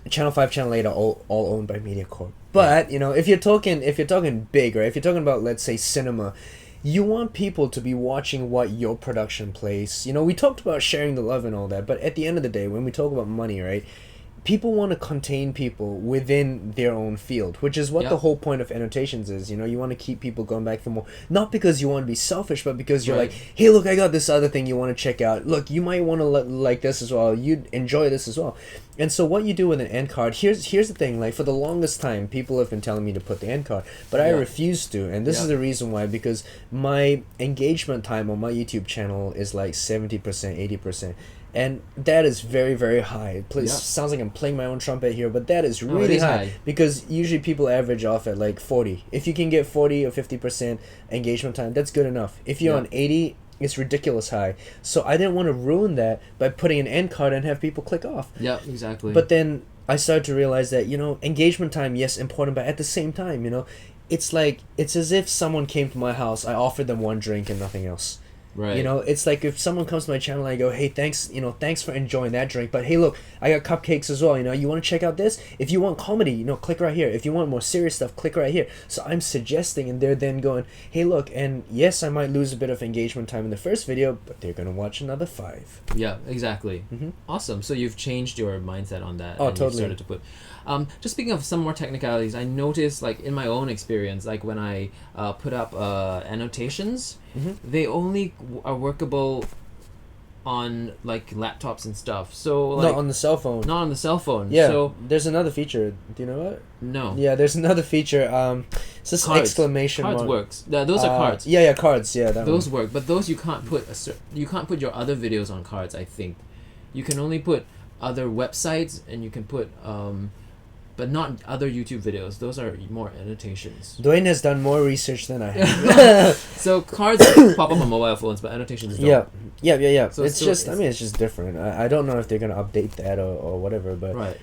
[SPEAKER 1] Channel 5, Channel 8 are all owned by MediaCorp. But, if you're talking big, right? If you're talking about, let's say, cinema, you want people to be watching what your production plays. We talked about sharing the love and all that, but at the end of the day, when we talk about money, right, people want to contain people within their own field, which is what the whole point of annotations is. You want to keep people going back for more, not because you want to be selfish, but because you're like, hey, look, I got this other thing you want to check out. Look, you might want to like this as well. You'd enjoy this as well. And so what you do with an end card, here's the thing, like, for the longest time, people have been telling me to put the end card, but I refuse to, and this is the reason why, because my engagement time on my YouTube channel is like 70%, 80%. And that is very, very high. Sounds like I'm playing my own trumpet here, but that is really high. Because usually people average off at like 40. If you can get 40 or 50% engagement time, that's good enough. If you're on 80, it's ridiculous high. So I didn't want to ruin that by putting an end card and have people click off.
[SPEAKER 2] Yeah, exactly.
[SPEAKER 1] But then I started to realize that, engagement time, yes, important, but at the same time, it's as if someone came to my house, I offered them one drink and nothing else.
[SPEAKER 2] Right.
[SPEAKER 1] It's like if someone comes to my channel and I go, hey, thanks for enjoying that drink, but hey, look, I got cupcakes as well, you want to check out this? If you want comedy, click right here. If you want more serious stuff, click right here. So I'm suggesting, and they're then going, hey, look, and yes, I might lose a bit of engagement time in the first video, but they're going to watch another 5.
[SPEAKER 2] Yeah, exactly. Awesome. So you've changed your mindset on that.
[SPEAKER 1] Oh,
[SPEAKER 2] and
[SPEAKER 1] totally.
[SPEAKER 2] You've started to put... just speaking of some more technicalities, I noticed, like, in my own experience, like when I put up annotations, they only are workable on like laptops and stuff. So like
[SPEAKER 1] Not on the cell phone.
[SPEAKER 2] not on the cell phone.
[SPEAKER 1] Yeah.
[SPEAKER 2] So
[SPEAKER 1] There's another feature. Do you know what?
[SPEAKER 2] no.
[SPEAKER 1] Yeah, there's another feature. It's this
[SPEAKER 2] Cards.
[SPEAKER 1] exclamation
[SPEAKER 2] Cards
[SPEAKER 1] mark.
[SPEAKER 2] works. Those are cards.
[SPEAKER 1] Yeah, cards. Yeah, that
[SPEAKER 2] Those
[SPEAKER 1] one.
[SPEAKER 2] work, but those you can't put you can't put your other videos on cards. I think you can only put other websites, and you can put but not other YouTube videos. Those are more annotations.
[SPEAKER 1] Dwayne has done more research than I have.
[SPEAKER 2] So cards pop up on mobile phones, but annotations don't.
[SPEAKER 1] Yeah.
[SPEAKER 2] So
[SPEAKER 1] it's
[SPEAKER 2] still-
[SPEAKER 1] just, I mean, it's just different. I don't know if they're gonna update that or whatever, but
[SPEAKER 2] Right.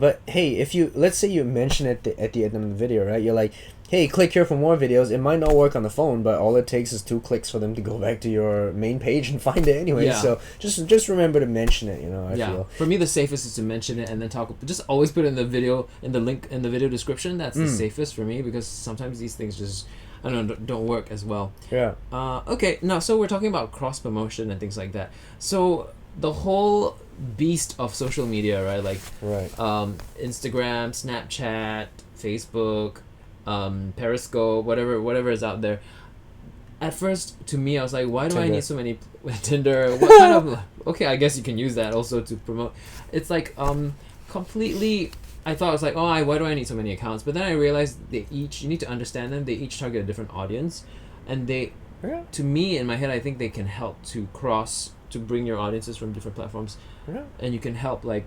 [SPEAKER 1] but hey, if you, let's say you mention it at the end of the video, right? You're like, hey, click here for more videos. It might not work on the phone, but all it takes is 2 clicks for them to go back to your main page and find it anyway.
[SPEAKER 2] Yeah.
[SPEAKER 1] So just remember to mention it. I feel.
[SPEAKER 2] For me, the safest is to mention it and then talk. Just always put it in the video, in the link in the video description. That's the safest for me, because sometimes these things just, I don't know, don't work as well.
[SPEAKER 1] Yeah.
[SPEAKER 2] Okay, now so we're talking about cross promotion and things like that. So the whole beast of social media, right? Like
[SPEAKER 1] Right.
[SPEAKER 2] Instagram, Snapchat, Facebook, Periscope, whatever is out there. At first, to me, I was like, why do I
[SPEAKER 1] Tinder.
[SPEAKER 2] need so many Tinder? What kind of okay? I guess you can use that also to promote. It's like completely. I thought, I was like, why do I need so many accounts? But then I realized you need to understand them. They each target a different audience, and
[SPEAKER 1] Yeah.
[SPEAKER 2] to me, in my head, I think they can help to bring your audiences from different platforms,
[SPEAKER 1] Yeah.
[SPEAKER 2] and you can help, like,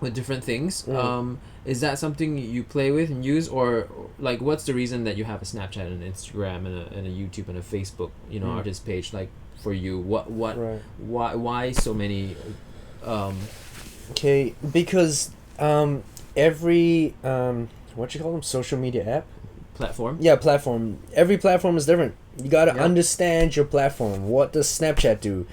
[SPEAKER 2] with different things.
[SPEAKER 1] Mm.
[SPEAKER 2] Is that something you play with and use, or like what's the reason that you have a Snapchat and an Instagram and a YouTube and a Facebook artist page, like, for you? What
[SPEAKER 1] Right.
[SPEAKER 2] why so many
[SPEAKER 1] Okay, because every what you call them, social media app.
[SPEAKER 2] platform?
[SPEAKER 1] Yeah, platform. Every platform is different. You gotta
[SPEAKER 2] Yeah.
[SPEAKER 1] understand your platform. What does Snapchat do?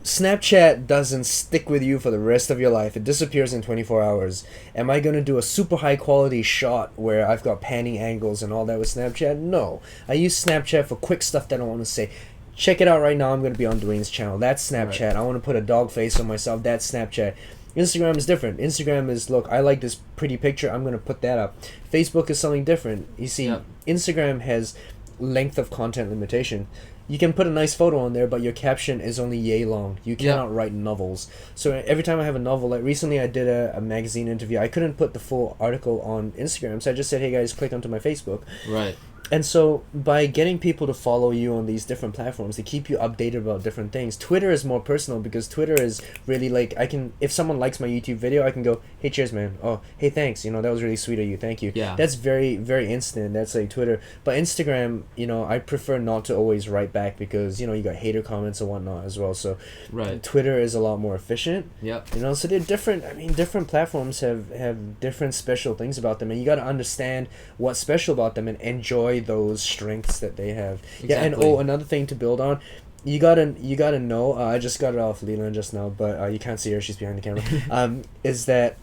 [SPEAKER 1] Snapchat doesn't stick with you for the rest of your life. It disappears in 24 hours. Am I gonna do a super high quality shot where I've got panning angles and all that with Snapchat? No. I use Snapchat for quick stuff that I want to say. Check it out right now. I'm gonna be on Dwayne's channel. That's Snapchat. I want to put a dog face on myself. That's Snapchat. Instagram is different. Instagram is, look, I like this pretty picture. I'm gonna put that up. Facebook is something different. You see,
[SPEAKER 2] Yep.
[SPEAKER 1] Instagram has length of content limitation. You can put a nice photo on there, but your caption is only yay long. You cannot write novels. So every time I have a novel, like recently I did a magazine interview, I couldn't put the full article on Instagram, so I just said, hey guys, click onto my Facebook.
[SPEAKER 2] Right.
[SPEAKER 1] And so by getting people to follow you on these different platforms, they keep you updated about different things. Twitter is more personal because Twitter is really like, if someone likes my YouTube video, I can go, hey, cheers, man. Oh, hey, thanks. That was really sweet of you. Thank you.
[SPEAKER 2] Yeah.
[SPEAKER 1] That's very, very instant. That's like Twitter. But Instagram, I prefer not to always write back because, you got hater comments and whatnot as well. So
[SPEAKER 2] Right.
[SPEAKER 1] Twitter is a lot more efficient.
[SPEAKER 2] Yep.
[SPEAKER 1] So they're different. I mean, different platforms have different special things about them, and you got to understand what's special about them and enjoy those strengths that they have. Yeah, and
[SPEAKER 2] Exactly.
[SPEAKER 1] another thing to build on, you gotta know. I just got it off Leland just now, but you can't see her; she's behind the camera. Is that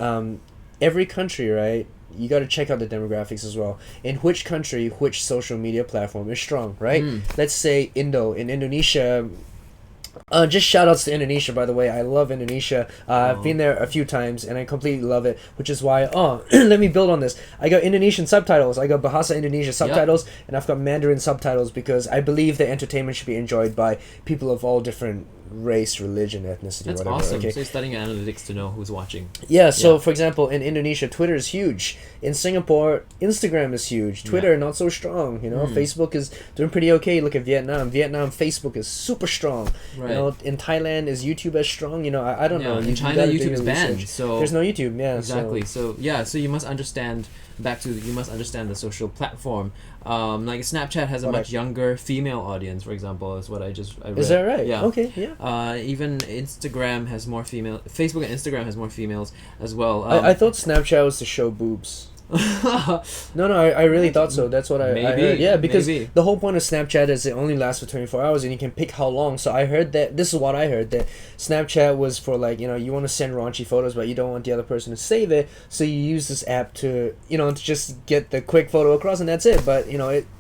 [SPEAKER 1] every country, right? You got to check out the demographics as well. In which country, which social media platform is strong, right? Let's say in Indonesia. Just shout outs to Indonesia, by the way. I love Indonesia. I've been there a few times and I completely love it, which is why, let me build on this. I got Indonesian subtitles, I got Bahasa Indonesia subtitles, and I've got Mandarin subtitles because I believe that entertainment should be enjoyed by people of all different race, religion, ethnicity,
[SPEAKER 2] That's
[SPEAKER 1] whatever.
[SPEAKER 2] awesome.
[SPEAKER 1] Okay.
[SPEAKER 2] So you're studying analytics to know who's watching.
[SPEAKER 1] Yeah, so
[SPEAKER 2] Yeah.
[SPEAKER 1] for example, in Indonesia, Twitter is huge. In Singapore, Instagram is huge. Twitter, not so strong. Facebook is doing pretty okay. Look at Vietnam. Facebook is super strong.
[SPEAKER 2] Right.
[SPEAKER 1] In Thailand, is YouTube as strong? I don't know.
[SPEAKER 2] In
[SPEAKER 1] You
[SPEAKER 2] China,
[SPEAKER 1] gotta do
[SPEAKER 2] YouTube is
[SPEAKER 1] your
[SPEAKER 2] banned,
[SPEAKER 1] research.
[SPEAKER 2] so
[SPEAKER 1] There's no YouTube, yeah.
[SPEAKER 2] exactly. So you must understand. You must understand the social platform. Like Snapchat has a much younger female audience, for example, is what I read.
[SPEAKER 1] Is that right?
[SPEAKER 2] Yeah.
[SPEAKER 1] Okay, yeah.
[SPEAKER 2] Even Instagram has more female. Facebook and Instagram has more females as well.
[SPEAKER 1] I thought Snapchat was to show boobs. No, I really thought so. That's what I
[SPEAKER 2] Maybe,
[SPEAKER 1] heard. Yeah, because
[SPEAKER 2] maybe.
[SPEAKER 1] the whole point of Snapchat is it only lasts for 24 hours and you can pick how long. So I heard that, this is what I heard, that Snapchat was for like, you want to send raunchy photos but you don't want the other person to save it. So you use this app to, to just get the quick photo across and that's it. But,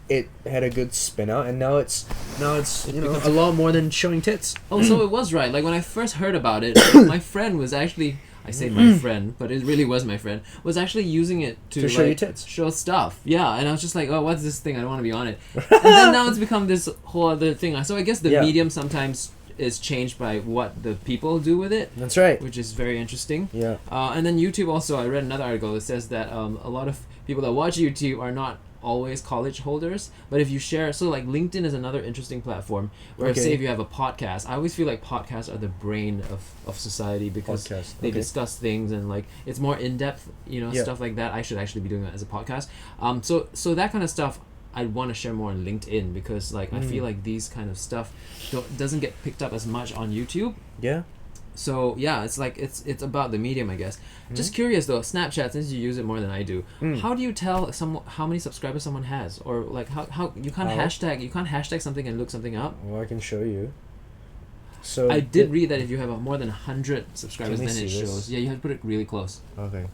[SPEAKER 1] it had a good spin out and now it's a lot more than showing tits.
[SPEAKER 2] Oh, so it was right. Like when I first heard about it, my friend was actually. I say my friend, but it really was my friend, was actually using it to
[SPEAKER 1] show
[SPEAKER 2] like,
[SPEAKER 1] you tits.
[SPEAKER 2] show stuff. Yeah, and I was just like, oh, what's this thing? I don't want to be on it. And then now it's become this whole other thing. So I guess the
[SPEAKER 1] Yeah.
[SPEAKER 2] medium sometimes is changed by what the people do with it,
[SPEAKER 1] That's right.
[SPEAKER 2] which is very interesting.
[SPEAKER 1] Yeah.
[SPEAKER 2] And then YouTube also, I read another article that says that a lot of people that watch YouTube are not always college holders, but if you share, so like LinkedIn is another interesting platform where
[SPEAKER 1] Okay.
[SPEAKER 2] say if you have a podcast, I always feel like podcasts are the brain of society because
[SPEAKER 1] Podcast,
[SPEAKER 2] they
[SPEAKER 1] okay.
[SPEAKER 2] discuss things and like it's more in-depth,
[SPEAKER 1] Yeah.
[SPEAKER 2] stuff like that. I should actually be doing that as a podcast. So that kind of stuff I want to share more on LinkedIn because like I feel like these kind of stuff doesn't get picked up as much on YouTube.
[SPEAKER 1] Yeah.
[SPEAKER 2] So yeah, it's like it's about the medium, I guess. Just curious though, Snapchat, since you use it more than I do, how do you tell how many subscribers someone has, or like how you can't
[SPEAKER 1] How?
[SPEAKER 2] hashtag something and look something up?
[SPEAKER 1] Well, I can show you. So
[SPEAKER 2] I did read that if you have more than 100 subscribers,
[SPEAKER 1] Can we
[SPEAKER 2] then it
[SPEAKER 1] see this?
[SPEAKER 2] shows. Yeah, you have to put it really close.
[SPEAKER 1] Okay.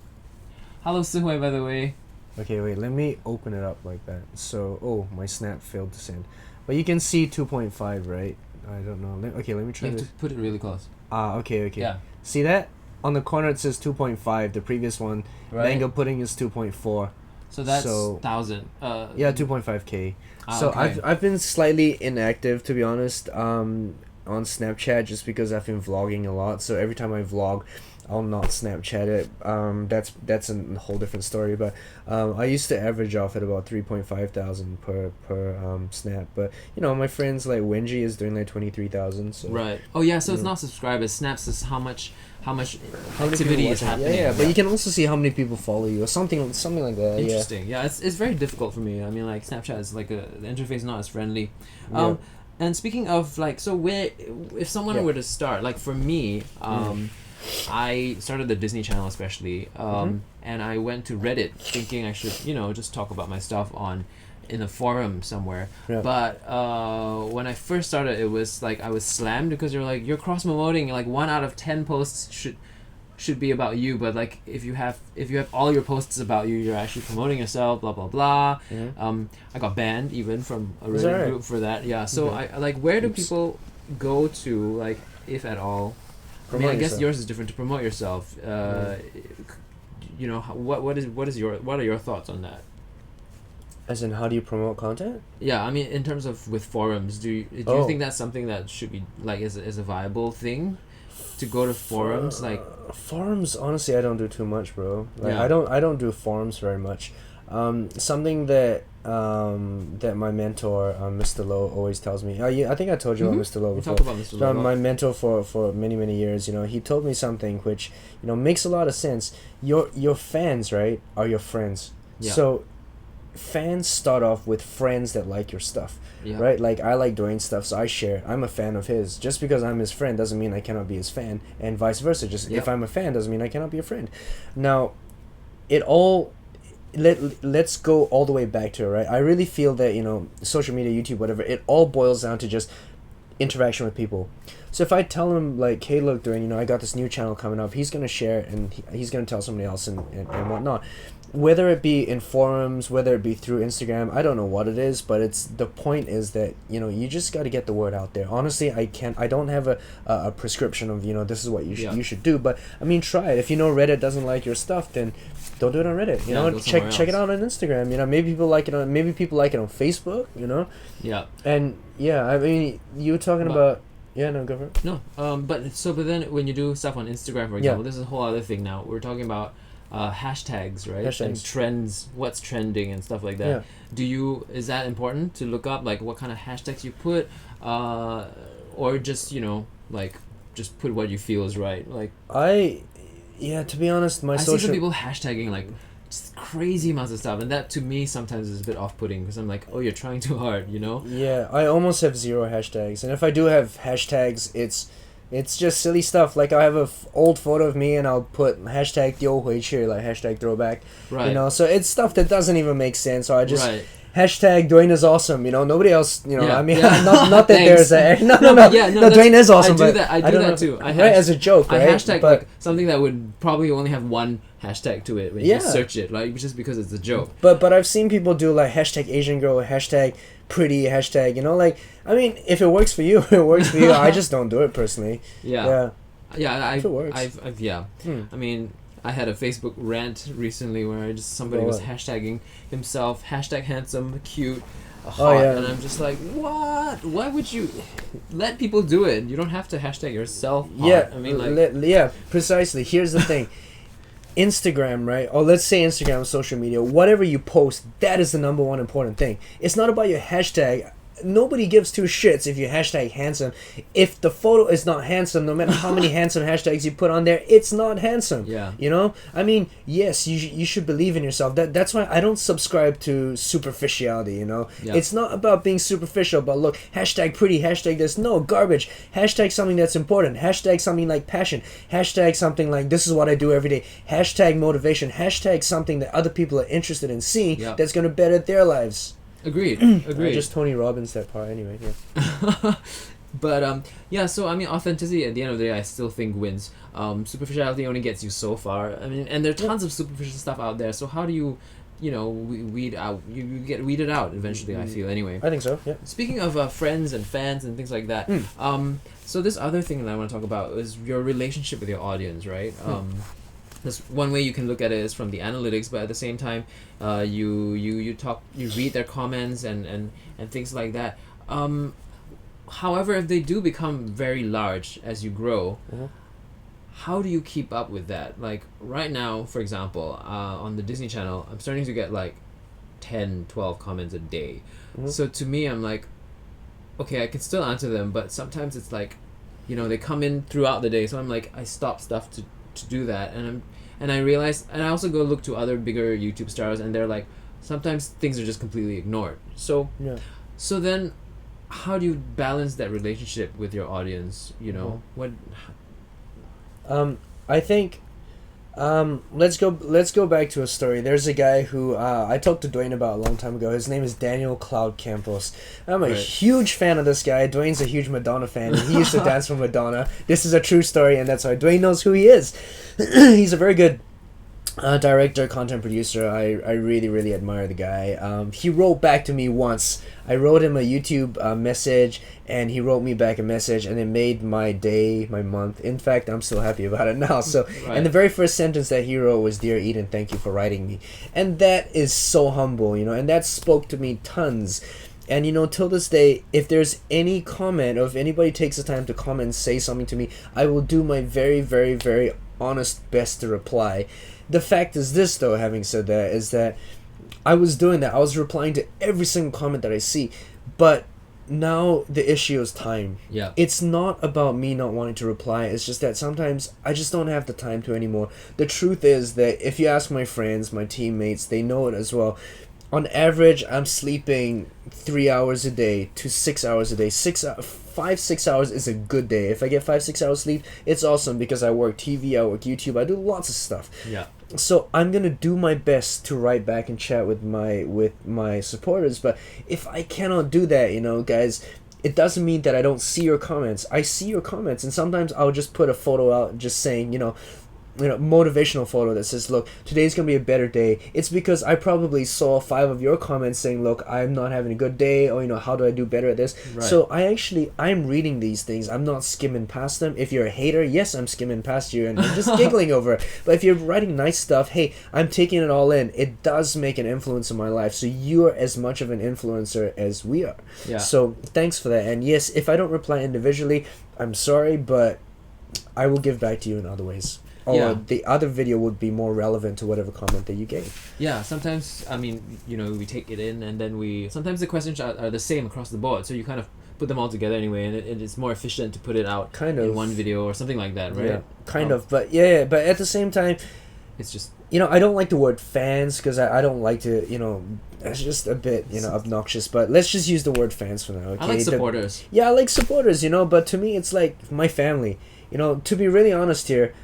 [SPEAKER 2] Hello, Suhui, by the way.
[SPEAKER 1] Okay, wait. Let me open it up like that. So, my snap failed to send, but you can see 2.5, right? I don't know. Okay, let me
[SPEAKER 2] You
[SPEAKER 1] try
[SPEAKER 2] have
[SPEAKER 1] this.
[SPEAKER 2] to put it really close.
[SPEAKER 1] Okay.
[SPEAKER 2] Yeah.
[SPEAKER 1] See that? On the corner it says 2.5. The previous one,
[SPEAKER 2] Right.
[SPEAKER 1] Mango Pudding is 2.4.
[SPEAKER 2] So that's
[SPEAKER 1] So-
[SPEAKER 2] 1,000.
[SPEAKER 1] Yeah, 2.5K. So
[SPEAKER 2] okay.
[SPEAKER 1] I've been slightly inactive, to be honest, on Snapchat, just because I've been vlogging a lot. So every time I vlog, I'll not Snapchat it. That's a whole different story. But I used to average off at about 3,500 per snap. But my friends like Wenji is doing like 23,000. So
[SPEAKER 2] Right. Oh yeah. So it's not subscribers. Snaps is how much
[SPEAKER 1] how many
[SPEAKER 2] activity
[SPEAKER 1] people
[SPEAKER 2] is
[SPEAKER 1] watching.
[SPEAKER 2] happening.
[SPEAKER 1] Yeah. But you can also see how many people follow you or something like that.
[SPEAKER 2] Interesting. Yeah, it's very difficult for me. I mean, like Snapchat is like the interface is not as friendly.
[SPEAKER 1] Yeah.
[SPEAKER 2] And speaking of like, so if someone
[SPEAKER 1] Yeah.
[SPEAKER 2] were to start, like for me, I started the Disney Channel especially, and I went to Reddit thinking I should just talk about my stuff in a forum somewhere.
[SPEAKER 1] Yeah.
[SPEAKER 2] But when I first started, it was like I was slammed because you're cross promoting. Like 1 out of 10 posts should be about you, but like if you have all your posts about you, you're actually promoting yourself, blah blah blah. I got banned even from a
[SPEAKER 1] Is that
[SPEAKER 2] Reddit
[SPEAKER 1] right?
[SPEAKER 2] group for that. Yeah. So
[SPEAKER 1] Okay.
[SPEAKER 2] I like, where do
[SPEAKER 1] Oops.
[SPEAKER 2] people go to, like, if at all? I mean, I
[SPEAKER 1] Promote
[SPEAKER 2] guess
[SPEAKER 1] yourself.
[SPEAKER 2] yours is different to promote yourself. What are your thoughts on that?
[SPEAKER 1] As in, how do you promote content?
[SPEAKER 2] Yeah, I mean, in terms of with forums, do you
[SPEAKER 1] Oh.
[SPEAKER 2] think that's something that should be like is a viable thing to go to forums? Like,
[SPEAKER 1] Forums, honestly, I don't do too much, bro. Like,
[SPEAKER 2] Yeah.
[SPEAKER 1] I don't do forums very much. Something that that my mentor, Mr. Lowe, always tells me. I think I told you about Mr. Lowe
[SPEAKER 2] we
[SPEAKER 1] before.
[SPEAKER 2] talked about Mr.
[SPEAKER 1] So
[SPEAKER 2] Lowe.
[SPEAKER 1] my mentor for many years, he told me something which makes a lot of sense. Your fans, right, are your friends.
[SPEAKER 2] Yeah.
[SPEAKER 1] So fans start off with friends that like your stuff.
[SPEAKER 2] Yeah.
[SPEAKER 1] Right? Like, I like Dwayne stuff, so I share. I'm a fan of his. Just because I'm his friend doesn't mean I cannot be his fan, and vice versa. Just if I'm a fan doesn't mean I cannot be a friend. Now, let's go all the way back to it, right? I really feel that, social media, YouTube, whatever, it all boils down to just interaction with people. So if I tell him, like, hey, look, Dwayne, I got this new channel coming up, he's going to share it, and he's going to tell somebody else and whatnot. Whether it be in forums, whether it be through Instagram, I don't know what it is, but the point is that, you just got to get the word out there. Honestly, I don't have a prescription of, this is what you should do, but, I mean, try it. If Reddit doesn't like your stuff, then don't do it on Reddit.
[SPEAKER 2] Go
[SPEAKER 1] check
[SPEAKER 2] somewhere
[SPEAKER 1] it out on Instagram. Maybe people like it on Facebook.
[SPEAKER 2] Yeah.
[SPEAKER 1] And yeah, I mean, you were talking about. Yeah, no, go for it.
[SPEAKER 2] No. But then when you do stuff on Instagram, for example, this is a whole other thing now. We're talking about hashtags, right?
[SPEAKER 1] Hashtags.
[SPEAKER 2] And trends, what's trending and stuff like that.
[SPEAKER 1] Yeah.
[SPEAKER 2] Is that important to look up, like what kind of hashtags you put, or just like just put what you feel is right? Like,
[SPEAKER 1] to be honest,
[SPEAKER 2] I see some people hashtagging like just crazy amounts of stuff, and that to me sometimes is a bit off-putting because I'm like, oh, you're trying too hard,
[SPEAKER 1] Yeah, I almost have 0 hashtags, and if I do have hashtags, it's just silly stuff. Like, I have a old photo of me, and I'll put hashtag 丢回去, like hashtag throwback.
[SPEAKER 2] Right.
[SPEAKER 1] So it's stuff that doesn't even make sense. So I just
[SPEAKER 2] Right.
[SPEAKER 1] hashtag Dwayne is awesome. Nobody else.
[SPEAKER 2] Yeah.
[SPEAKER 1] I mean,
[SPEAKER 2] Yeah.
[SPEAKER 1] not that
[SPEAKER 2] Thanks.
[SPEAKER 1] there's a no.
[SPEAKER 2] that's-
[SPEAKER 1] Dwayne is awesome.
[SPEAKER 2] I do
[SPEAKER 1] but
[SPEAKER 2] that. I do
[SPEAKER 1] don't
[SPEAKER 2] that
[SPEAKER 1] know,
[SPEAKER 2] too.
[SPEAKER 1] right, as a joke, right?
[SPEAKER 2] I hashtag
[SPEAKER 1] but
[SPEAKER 2] like something that would probably only have one hashtag to it when you search it, like just because it's a joke.
[SPEAKER 1] But I've seen people do like hashtag Asian girl, hashtag pretty, hashtag. Like, I mean, if it works for you, it works for you. I just don't do it personally.
[SPEAKER 2] Yeah.
[SPEAKER 1] Yeah.
[SPEAKER 2] If
[SPEAKER 1] it works.
[SPEAKER 2] I mean, I had a Facebook rant recently where somebody was hashtagging himself, hashtag handsome, cute, hot, and I'm just like, what? Why would you let people do it? You don't have to hashtag yourself hot.
[SPEAKER 1] Yeah,
[SPEAKER 2] I mean, like,
[SPEAKER 1] yeah, precisely. Here's the thing. Instagram, right? Or let's say Instagram, social media, whatever you post, that is the number one important thing. It's not about your hashtag. Nobody gives two shits if you hashtag handsome. If the photo is not handsome, no matter how many handsome hashtags you put on there, it's not handsome.
[SPEAKER 2] Yeah.
[SPEAKER 1] You know? I mean, yes, you should believe in yourself. That's why I don't subscribe to superficiality, you know?
[SPEAKER 2] Yeah.
[SPEAKER 1] It's not about being superficial, but look, hashtag pretty, hashtag this. No, garbage. Hashtag something that's important. Hashtag something like passion. Hashtag something like this is what I do every day. Hashtag motivation. Hashtag something that other people are interested in seeing that's going to better their lives.
[SPEAKER 2] Agreed.
[SPEAKER 1] I just Tony Robbins that part anyway. Yeah.
[SPEAKER 2] But yeah. So I mean, authenticity at the end of the day, I still think wins. Superficiality only gets you so far. I mean, and there are tons of superficial stuff out there. So how do you, weed out? You get weeded out eventually. I feel anyway.
[SPEAKER 1] I think so. Yeah.
[SPEAKER 2] Speaking of friends and fans and things like that. So this other thing that I want to talk about is your relationship with your audience, right? There's one way you can look at it is from the analytics, but at the same time, you read their comments and things like that. However, if they do become very large as you grow, how do you keep up with that? Like right now, for example, on the Disney Channel, I'm starting to get like 10, 12 comments a day. So to me, I'm like, okay, I can still answer them, but sometimes it's like, they come in throughout the day. So I'm like, I stop stuff to do that, and I realize, and I also go look to other bigger YouTube stars, and they're like, sometimes things are just completely ignored. So so then how do you balance that relationship with your audience? What
[SPEAKER 1] I think let's go back to a story. There's a guy who I talked to Dwayne about a long time ago. His name is Daniel Cloud Campos. I'm a huge fan of this guy. Dwayne's a huge Madonna fan, and he used to dance for Madonna. This is a true story, and that's why Dwayne knows who he is. He's a very good director, content producer. I really, really admire the guy. He wrote back to me once. I wrote him a YouTube message, and he wrote me back a message, and it made my day, my month. In fact, I'm still happy about it now. So, and the very first sentence that he wrote was, "Dear Eden, thank you for writing me," and that is so humble, and that spoke to me tons. And till this day, if there's any comment, or if anybody takes the time to comment and say something to me, I will do my very, very, very honest best to reply. The fact is this, though, having said that, is that I was doing that. I was replying to every single comment that I see. But now the issue is time.
[SPEAKER 2] Yeah.
[SPEAKER 1] It's not about me not wanting to reply. It's just that sometimes I just don't have the time to anymore. The truth is that if you ask my friends, my teammates, they know it as well. On average, I'm sleeping 3 hours a day to 6 hours a day. 5-6 hours is a good day. If I get 5-6 hours sleep, it's awesome because I work TV, I work YouTube, I do lots of stuff.
[SPEAKER 2] Yeah.
[SPEAKER 1] So I'm gonna do my best to write back and chat with my supporters. But if I cannot do that, guys, it doesn't mean that I don't see your comments. I see your comments, and sometimes I'll just put a photo out, just saying, motivational photo that says, look, today's gonna be a better day. It's because I probably saw 5 of your comments saying, look, I'm not having a good day, or how do I do better at this. So I'm reading these things. I'm not skimming past them. If you're a hater, yes, I'm skimming past you and I'm just giggling over it. But if you're writing nice stuff, hey, I'm taking it all in. It does make an influence in my life. So you're as much of an influencer as we are. So thanks for that. And yes, if I don't reply individually, I'm sorry, but I will give back to you in other ways. Or the other video would be more relevant to whatever comment that you gave.
[SPEAKER 2] Yeah, sometimes, I mean, we take it in, and then sometimes the questions are the same across the board, so you kind of put them all together anyway, and it's more efficient to put it out in one video or something like that, right?
[SPEAKER 1] Yeah, kind of, but but at the same time,
[SPEAKER 2] it's just...
[SPEAKER 1] I don't like the word fans, because I don't like to, it's just a bit, obnoxious, but let's just use the word fans for now, okay?
[SPEAKER 2] I like supporters.
[SPEAKER 1] I like supporters, but to me, it's like my family. To be really honest here,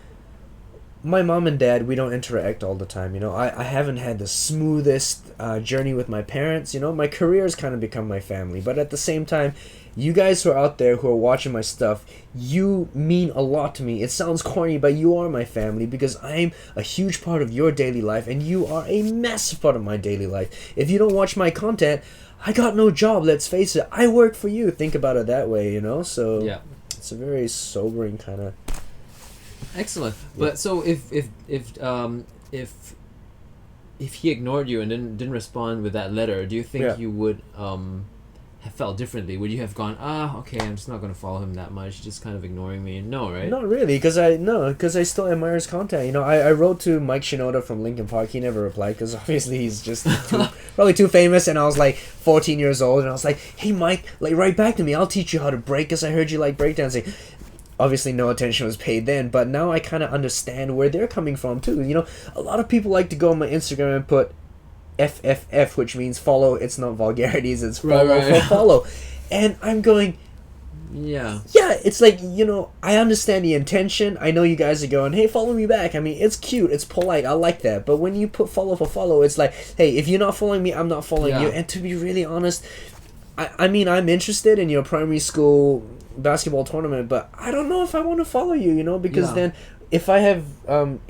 [SPEAKER 1] my mom and dad, we don't interact all the time. I haven't had the smoothest journey with my parents. My career has kind of become my family. But at the same time, you guys who are out there who are watching my stuff, you mean a lot to me. It sounds corny, but you are my family because I'm a huge part of your daily life, and you are a massive part of my daily life. If you don't watch my content, I got no job, let's face it. I work for you. Think about it that way, So it's a very sobering kind of...
[SPEAKER 2] Excellent. But so if he ignored you and didn't respond with that letter, do you think you would have felt differently? Would you have gone, okay, I'm just not going to follow him that much, just kind of ignoring me? No, right?
[SPEAKER 1] Not really, because I still admire his content. You know, I wrote to Mike Shinoda from Linkin Park. He never replied because obviously he's just probably too famous. And I was like 14 years old, and I was like, hey Mike, like write back to me. I'll teach you how to break, because I heard you like breakdancing. Obviously no attention was paid then, but now I kind of understand where they're coming from too. You know, a lot of people like to go on my Instagram and put FFF, which means follow. It's not vulgarities, it's follow for follow. And I'm going, yeah, it's like, you know, I understand the intention. I know you guys are going, hey, follow me back. I mean, it's cute, it's polite, I like that. But when you put follow for follow, it's like, hey, if you're not following me, I'm not following you. And to be really honest, I mean, I'm interested in your primary school basketball tournament, but I don't know if I want to follow you, you know, because then if I have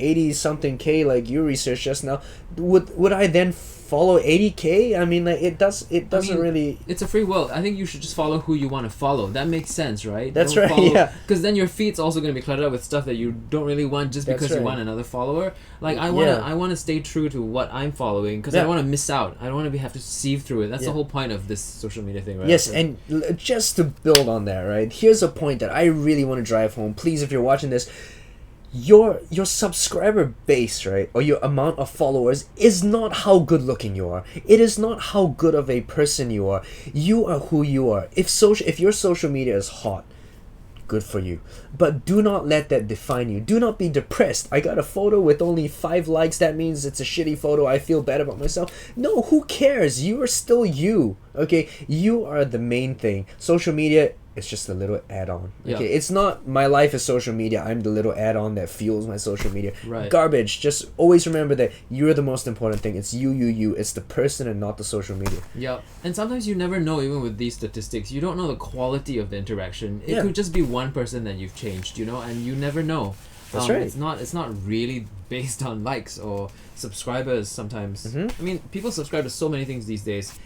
[SPEAKER 1] 80 something K like you researched just now, would I then follow 80K? I mean, like, it doesn't really. It's
[SPEAKER 2] a free will. I think you should just follow who you want to follow. That makes sense, right?
[SPEAKER 1] That's don't right. Yeah.
[SPEAKER 2] Because then your feed's also going to be cluttered up with stuff that you don't really want just because you want another follower. Like I want to stay true to what I'm following, because I don't want to miss out. I don't want to have to sieve through it. That's the whole point of this social media thing, right?
[SPEAKER 1] Yes, and just to build on that, right? Here's a point that I really want to drive home. Please, if you're watching this, your subscriber base, right, or your amount of followers is not how good looking you are. It is not how good of a person you are. You are who you are. If your social media is hot, good for you. But do not let that define you. Do not be depressed. I got a photo with only 5 likes. That means it's a shitty photo. I feel bad about myself. No, who cares? You are still you. Okay? You are the main thing. Social media, it's just a little add-on. Okay, it's not my life is social media. I'm the little add-on that fuels my social media.
[SPEAKER 2] Right.
[SPEAKER 1] Garbage. Just always remember that you're the most important thing. It's you. It's the person and not the social media.
[SPEAKER 2] Yeah. And sometimes you never know, even with these statistics, you don't know the quality of the interaction. It could just be one person that you've changed, you know, and you never know.
[SPEAKER 1] That's right.
[SPEAKER 2] It's not really based on likes or subscribers sometimes. I mean, people subscribe to so many things these days.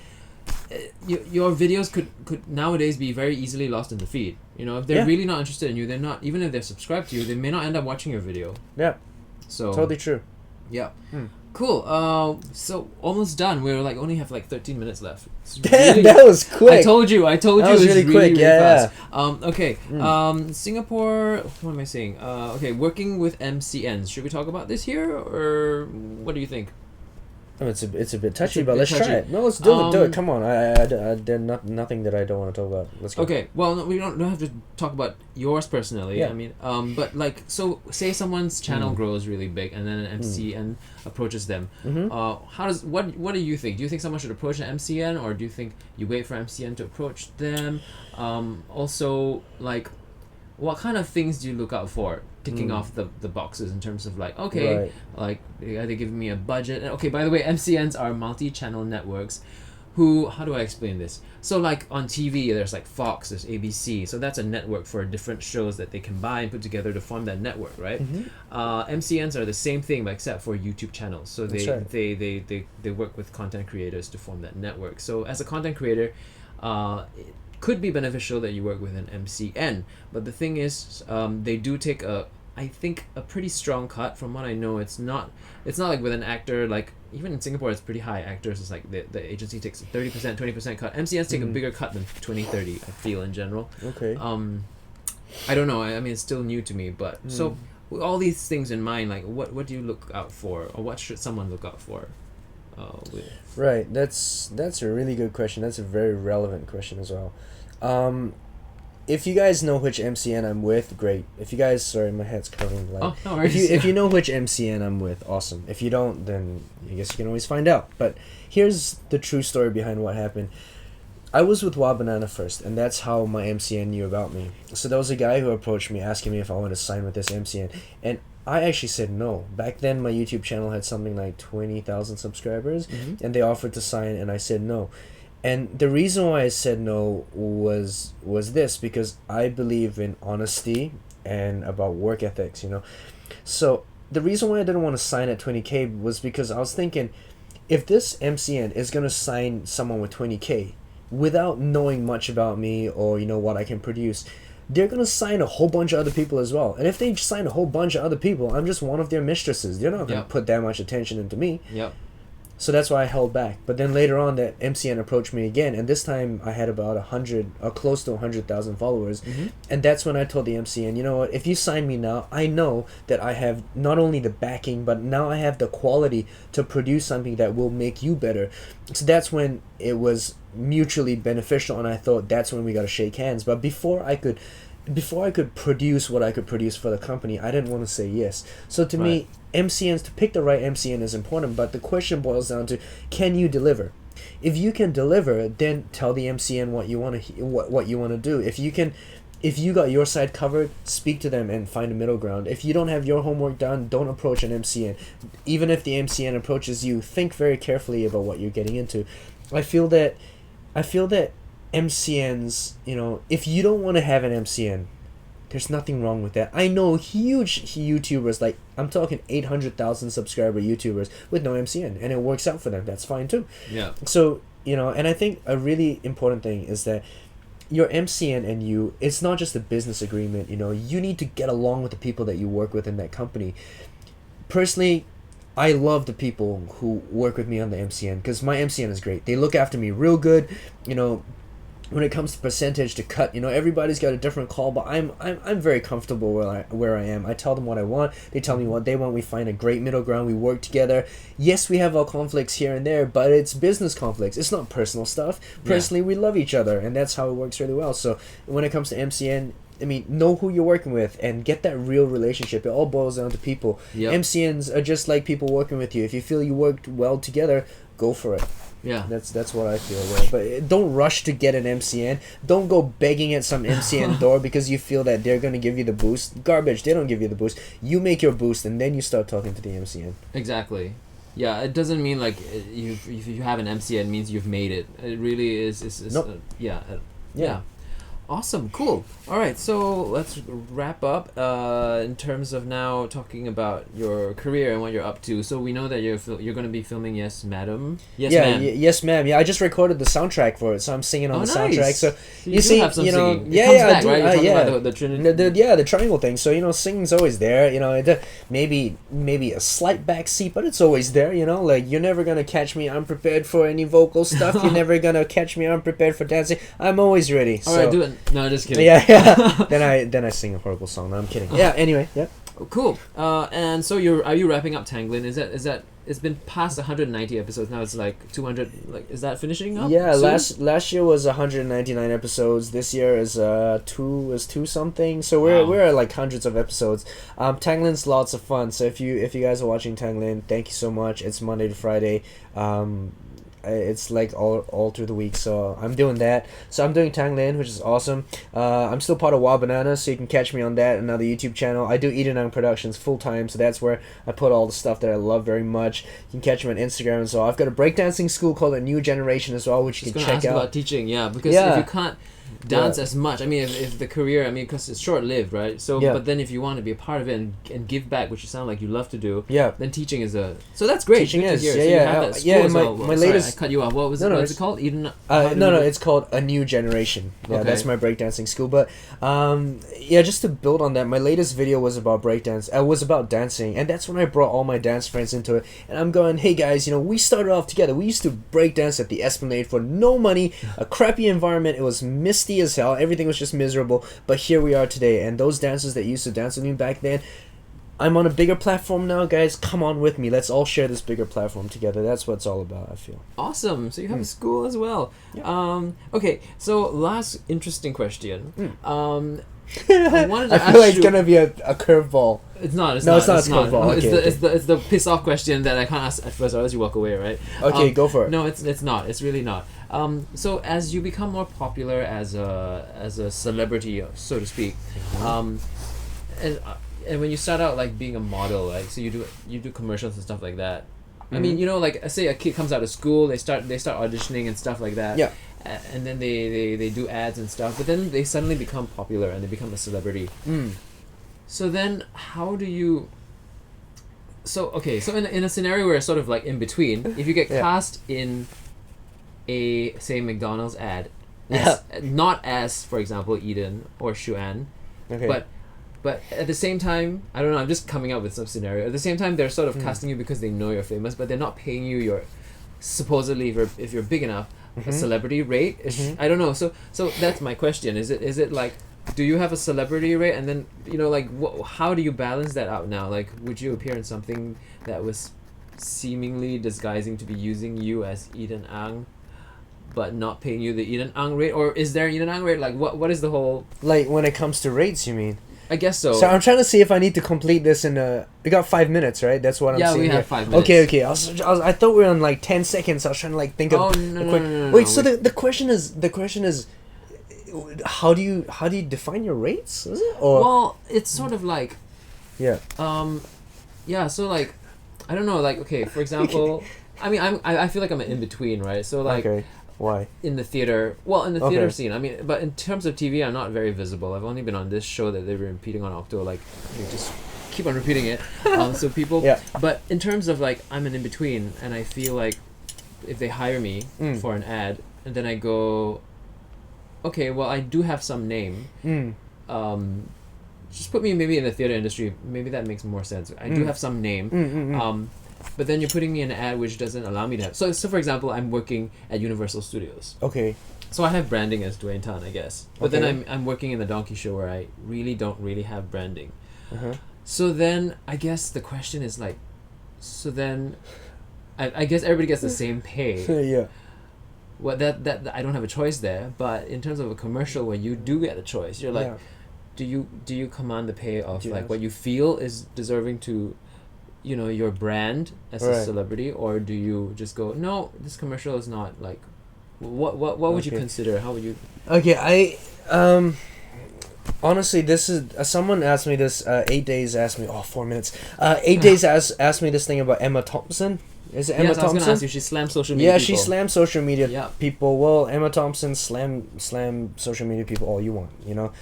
[SPEAKER 2] Your videos could nowadays be very easily lost in the feed. You know, if they're really not interested in you, they're not, even if they're subscribed to you, they may not end up watching your video.
[SPEAKER 1] Yeah.
[SPEAKER 2] So
[SPEAKER 1] totally true.
[SPEAKER 2] Yeah. Cool. So almost done. We're like only have like 13 minutes left.
[SPEAKER 1] Damn, that was quick.
[SPEAKER 2] I told you. That was really quick. Really fast. Okay. Singapore. What am I saying? Okay. Working with MCNs. Should we talk about this here, or what do you think?
[SPEAKER 1] Oh, it's a bit touchy, but let's try it. No, let's do it. Come on, there's nothing that I don't want to talk about. Let's go.
[SPEAKER 2] Okay, well, no, we don't have to talk about yours personally. I mean, but like, so say someone's channel grows really big, and then an MCN approaches them. What do you think? Do you think someone should approach an MCN, or do you think you wait for MCN to approach them? Also, like, what kind of things do you look out for? Ticking off the boxes in terms of like, okay, like, are they giving me a budget? And okay, by the way, MCNs are multi-channel networks who, how do I explain this? So like on TV, there's like Fox, there's ABC, so that's a network for different shows that they can buy and put together to form that network, right? MCNs are the same thing, but except for YouTube channels. So they work with content creators to form that network. So as a content creator, it could be beneficial that you work with an MCN, but the thing is, they do take I think a pretty strong cut. From what I know, it's not like with an actor. Like even in Singapore, it's pretty high. Actors is like the agency takes 30%, 20% cut. MCNs take a bigger cut than 20-30. I feel in general.
[SPEAKER 1] Okay.
[SPEAKER 2] I don't know. I mean, it's still new to me, but so with all these things in mind, like what do you look out for, or what should someone look out for?
[SPEAKER 1] Right. That's a really good question. That's a very relevant question as well. If you guys know which MCN I'm with, great. If you guys, sorry, my head's covering light.
[SPEAKER 2] Oh, no worries.
[SPEAKER 1] If you know which MCN I'm with, awesome. If you don't, then I guess you can always find out. But here's the true story behind what happened. I was with Wild Banana first, and that's how my MCN knew about me. So there was a guy who approached me asking me if I wanted to sign with this MCN, and I actually said no. Back then, my YouTube channel had something like 20,000 subscribers, and they offered to sign, and I said no. And the reason why I said no was this, because I believe in honesty and about work ethics, you know. So the reason why I didn't want to sign at 20K was because I was thinking, if this MCN is going to sign someone with 20K without knowing much about me or, you know, what I can produce, they're gonna sign a whole bunch of other people as well. And if they sign a whole bunch of other people, I'm just one of their mistresses. They're not gonna
[SPEAKER 2] Yep.
[SPEAKER 1] put that much attention into me.
[SPEAKER 2] Yep.
[SPEAKER 1] So that's why I held back. But then later on, that MCN approached me again, and this time I had about 100 or close to 100,000 followers. And that's when I told the MCN, you know what? If you sign me now, I know that I have not only the backing, but now I have the quality to produce something that will make you better. So that's when it was mutually beneficial, and I thought that's when we got to shake hands. But before I could produce what I could produce for the company, I didn't want to say yes. So to me, MCNs, to pick the right MCN is important, but the question boils down to, can you deliver? If you can deliver, then tell the MCN what you want to what you want to do. If you got your side covered, speak to them and find a middle ground. If you don't have your homework done, don't approach an MCN. Even if the MCN approaches you, think very carefully about what you're getting into. I feel that MCNs, you know, if you don't want to have an MCN, there's nothing wrong with that. I know huge YouTubers, like I'm talking 800,000 subscriber YouTubers with no MCN, and it works out for them. That's fine too.
[SPEAKER 2] Yeah.
[SPEAKER 1] So, you know, and I think a really important thing is that your MCN and you, it's not just a business agreement, you know, you need to get along with the people that you work with in that company. Personally, I love the people who work with me on the MCN, because my MCN is great. They look after me real good, you know. When it comes to percentage to cut, you know, everybody's got a different call, but I'm very comfortable where I am. I tell them what I want, they tell me what they want, we find a great middle ground, we work together. Yes, we have our conflicts here and there, but it's business conflicts, it's not personal stuff. Personally, we love each other, and that's how it works really well. So when it comes to MCN, I mean, know who you're working with and get that real relationship. It all boils down to people.
[SPEAKER 2] Yep.
[SPEAKER 1] MCNs are just like people working with you. If you feel you worked well together, go for it.
[SPEAKER 2] Yeah.
[SPEAKER 1] That's what I feel. Yeah. But don't rush to get an MCN. Don't go begging at some MCN door because you feel that they're going to give you the boost. Garbage. They don't give you the boost. You make your boost, and then you start talking to the MCN.
[SPEAKER 2] Exactly. Yeah, it doesn't mean like if you have an MCN means you've made it. It really is
[SPEAKER 1] Nope.
[SPEAKER 2] Yeah. Awesome, cool. All right, so let's wrap up in terms of now talking about your career and what you're up to. So we know that you're going to be filming Yes, Madam. Yes, Ma'am.
[SPEAKER 1] Yes, ma'am. Yeah, I just recorded the soundtrack for it, so I'm singing on the
[SPEAKER 2] nice.
[SPEAKER 1] soundtrack. So
[SPEAKER 2] you
[SPEAKER 1] see,
[SPEAKER 2] have some
[SPEAKER 1] you know,
[SPEAKER 2] singing.
[SPEAKER 1] yeah,
[SPEAKER 2] It comes back,
[SPEAKER 1] I do.
[SPEAKER 2] right? You're talking
[SPEAKER 1] Yeah,
[SPEAKER 2] about the Trinity.
[SPEAKER 1] the triangle thing. So you know, singing's always there. You know, maybe a slight backseat, but it's always there. You know, like you're never gonna catch me unprepared for any vocal stuff. You're never gonna catch me unprepared for dancing. I'm always ready.
[SPEAKER 2] All right, do it. No, just kidding.
[SPEAKER 1] Yeah. then I sing a horrible song. No, I'm kidding. Yeah. Anyway. Yeah.
[SPEAKER 2] Cool. And so are you wrapping up Tanglin? Is that it's been past 190 episodes now? It's like 200. Like, is that finishing up?
[SPEAKER 1] Yeah.
[SPEAKER 2] soon?
[SPEAKER 1] Last year was 199 episodes. This year is two something. So we're at like hundreds of episodes. Tanglin's lots of fun. So if you guys are watching Tanglin, thank you so much. It's Monday to Friday. It's like all through the week, so I'm doing that. So I'm doing Tanglin, which is awesome. I'm still part of Wild Banana, so you can catch me on that, another YouTube channel. I do Edenang Productions full time, so that's where I put all the stuff that I love very much. You can catch me on Instagram as well. I've got a breakdancing school called A New Generation as well, which you can check
[SPEAKER 2] ask
[SPEAKER 1] out.
[SPEAKER 2] About teaching, yeah, because if you can't dance as much, I mean, if the career, I mean, because it's short lived, right? So, but then if you want to be a part of it and give back, which you sound like you love to do, then teaching is so that's great.
[SPEAKER 1] Teaching is,
[SPEAKER 2] So you have that school
[SPEAKER 1] my latest.
[SPEAKER 2] I cut you off. What was it? What's it called? Eden.
[SPEAKER 1] It's called A New Generation. Yeah, that's my breakdancing school. But just to build on that, my latest video was about breakdance. It was about dancing, and that's when I brought all my dance friends into it. And I'm going, hey guys, you know, we started off together. We used to breakdance at the Esplanade for no money, a crappy environment. It was misty as hell. Everything was just miserable. But here we are today, and those dancers that used to dance with me back then, I'm on a bigger platform now, guys. Come on with me. Let's all share this bigger platform together. That's what it's all about, I feel.
[SPEAKER 2] Awesome. So you have a school as well.
[SPEAKER 1] Yeah.
[SPEAKER 2] Okay, so last interesting question.
[SPEAKER 1] I wanted to I feel like it's gonna be a curveball.
[SPEAKER 2] It's not. It's
[SPEAKER 1] no,
[SPEAKER 2] not.
[SPEAKER 1] it's not. It's curveball. Okay,
[SPEAKER 2] it's the piss off question that I can't ask at first, or else you walk away, right?
[SPEAKER 1] Okay, go for it.
[SPEAKER 2] No, it's not. It's really not. So as you become more popular as a celebrity, so to speak, and when you start out like being a model, like so you do commercials and stuff like that. I mean, you know, like say a kid comes out of school, they start auditioning and stuff like that.
[SPEAKER 1] Yeah.
[SPEAKER 2] And then they do ads and stuff, but then they suddenly become popular and they become a celebrity. So then how do you... So in a scenario where it's sort of like in between, if you get cast in a, say, McDonald's ad, as, not as, for example, Eden or Shuan,
[SPEAKER 1] Okay.
[SPEAKER 2] but at the same time, I don't know, I'm just coming up with some scenario. At the same time, they're sort of casting you because they know you're famous, but they're not paying you your, supposedly, if you're big enough, a celebrity rate. I don't know. So that's my question. Is it like, do you have a celebrity rate, and then, you know, like, how do you balance that out now? Like, would you appear in something that was seemingly disguising to be using you as Eden Ang, but not paying you the Eden Ang rate? Or is there Eden Ang rate? Like, what is the whole...
[SPEAKER 1] Like, when it comes to rates, you mean?
[SPEAKER 2] I guess so.
[SPEAKER 1] So I'm trying to see if I need to complete this in a... We got 5 minutes, right? That's what I'm saying.
[SPEAKER 2] Yeah, we have
[SPEAKER 1] here.
[SPEAKER 2] 5 minutes.
[SPEAKER 1] Okay. I thought we were on like 10 seconds. I was trying to like think of...
[SPEAKER 2] Oh, no.
[SPEAKER 1] Wait, so the question is... How do you define your rates? Is it? Or...
[SPEAKER 2] Well, it's sort of like...
[SPEAKER 1] Yeah.
[SPEAKER 2] Yeah, so like... I don't know, like, okay, for example... I mean, I feel like I'm in between, right? So like...
[SPEAKER 1] Okay. Why?
[SPEAKER 2] In the theater, theater scene. I mean, but in terms of TV, I'm not very visible. I've only been on this show that they were repeating on Octo. Like, they just keep on repeating it. So people.
[SPEAKER 1] Yeah.
[SPEAKER 2] But in terms of like, I'm an in between, and I feel like if they hire me for an ad, and then I go, okay, well, I do have some name. Just put me maybe in the theater industry. Maybe that makes more sense. I do have some name. But then you're putting me in an ad which doesn't allow me to have... So for example, I'm working at Universal Studios.
[SPEAKER 1] Okay.
[SPEAKER 2] So I have branding as Dwayne Tan, I guess. But
[SPEAKER 1] Okay.
[SPEAKER 2] then I'm working in the Donkey Show where I don't really have branding. So then I guess the question is like... So then... I guess everybody gets the same pay.
[SPEAKER 1] Yeah.
[SPEAKER 2] Well, that I don't have a choice there. But in terms of a commercial where you do get a choice, you're like...
[SPEAKER 1] Yeah.
[SPEAKER 2] Do you command the pay of
[SPEAKER 1] Yes.
[SPEAKER 2] like what you feel is deserving to... you know, your brand as a celebrity, or do you just go, no, this commercial is not like... What would you consider? How would you...
[SPEAKER 1] Okay, honestly, this is... someone asked me this, 8 days asked me... 4 minutes. 8 days asked me this thing about Emma Thompson. Is it Emma
[SPEAKER 2] Yes, I was
[SPEAKER 1] Thompson?
[SPEAKER 2] gonna ask you, she slammed social media
[SPEAKER 1] Yeah,
[SPEAKER 2] people.
[SPEAKER 1] she slammed social media
[SPEAKER 2] Yeah.
[SPEAKER 1] people. Well, Emma Thompson slam social media people all you want, you know?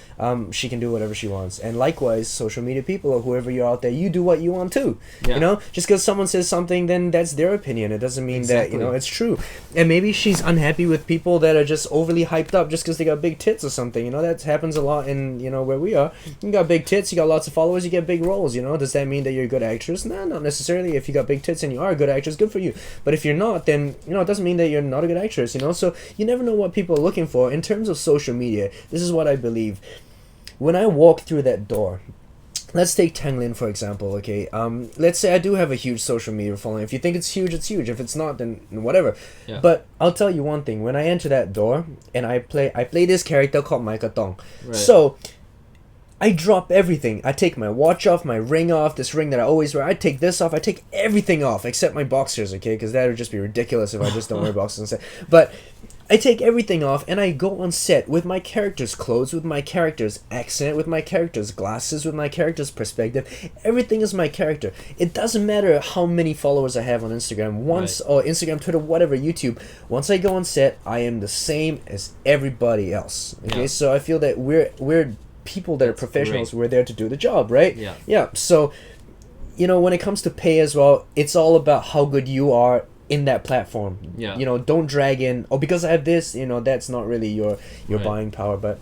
[SPEAKER 1] She can do whatever she wants. And likewise, social media people or whoever you're out there, you do what you want too.
[SPEAKER 2] Yeah.
[SPEAKER 1] You know? Just because someone says something, then that's their opinion. It doesn't mean that, you know, it's true. And maybe she's unhappy with people that are just overly hyped up just because they got big tits or something. You know, that happens a lot in, you know, where we are. You got big tits, you got lots of followers, you get big roles, you know? Does that mean that you're a good actress? No, not necessarily. If you got big tits and you are a good actress, good for you. But if you're not, then, you know, it doesn't mean that you're not a good actress, you know? So you never know what people are looking for. In terms of social media, this is what I believe. When I walk through that door, let's take Tang Lin for example, okay? Let's say I do have a huge social media following. If you think it's huge, it's huge. If it's not, then whatever.
[SPEAKER 2] Yeah.
[SPEAKER 1] But I'll tell you one thing. When I enter that door and I play this character called Mai Katong.
[SPEAKER 2] Right.
[SPEAKER 1] So I drop everything. I take my watch off, my ring off, this ring that I always wear. I take this off. I take everything off except my boxers, okay? Because that would just be ridiculous if I just don't wear boxers on set. But I take everything off and I go on set with my character's clothes, with my character's accent, with my character's glasses, with my character's perspective. Everything is my character. It doesn't matter how many followers I have on Instagram, or Instagram, Twitter, whatever, YouTube. Once I go on set, I am the same as everybody else. Okay, so I feel that we're people that are professionals. We're there to do the job, right? Yeah. So, you know, when it comes to pay as well, it's all about how good you are in that platform.
[SPEAKER 2] Yeah.
[SPEAKER 1] You know, don't drag in, because I have this, you know, that's not really your buying power, but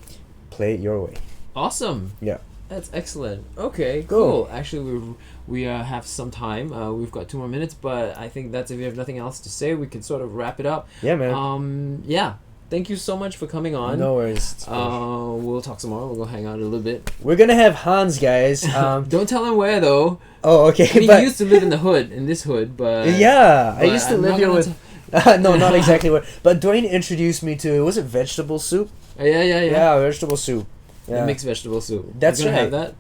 [SPEAKER 1] play it your way.
[SPEAKER 2] Awesome.
[SPEAKER 1] Yeah.
[SPEAKER 2] That's excellent. Okay, cool. Actually, we have some time. We've got 2 more minutes, but I think that's, if you have nothing else to say, we can sort of wrap it up.
[SPEAKER 1] Yeah, man.
[SPEAKER 2] Yeah. Thank you so much for coming on.
[SPEAKER 1] No worries.
[SPEAKER 2] We'll talk some more. We'll go hang out a little bit.
[SPEAKER 1] We're gonna have Hans, guys.
[SPEAKER 2] Don't tell him where though.
[SPEAKER 1] Oh, okay.
[SPEAKER 2] I mean,
[SPEAKER 1] but
[SPEAKER 2] you used to live in the hood, in this hood, but
[SPEAKER 1] I used to
[SPEAKER 2] I'm
[SPEAKER 1] live
[SPEAKER 2] not
[SPEAKER 1] here
[SPEAKER 2] gonna
[SPEAKER 1] with. No, not exactly where. But Dwayne introduced me to, was it vegetable soup?
[SPEAKER 2] Yeah.
[SPEAKER 1] Yeah, vegetable soup. Yeah.
[SPEAKER 2] Mixed vegetable soup.
[SPEAKER 1] That's
[SPEAKER 2] you gonna
[SPEAKER 1] right.
[SPEAKER 2] have that?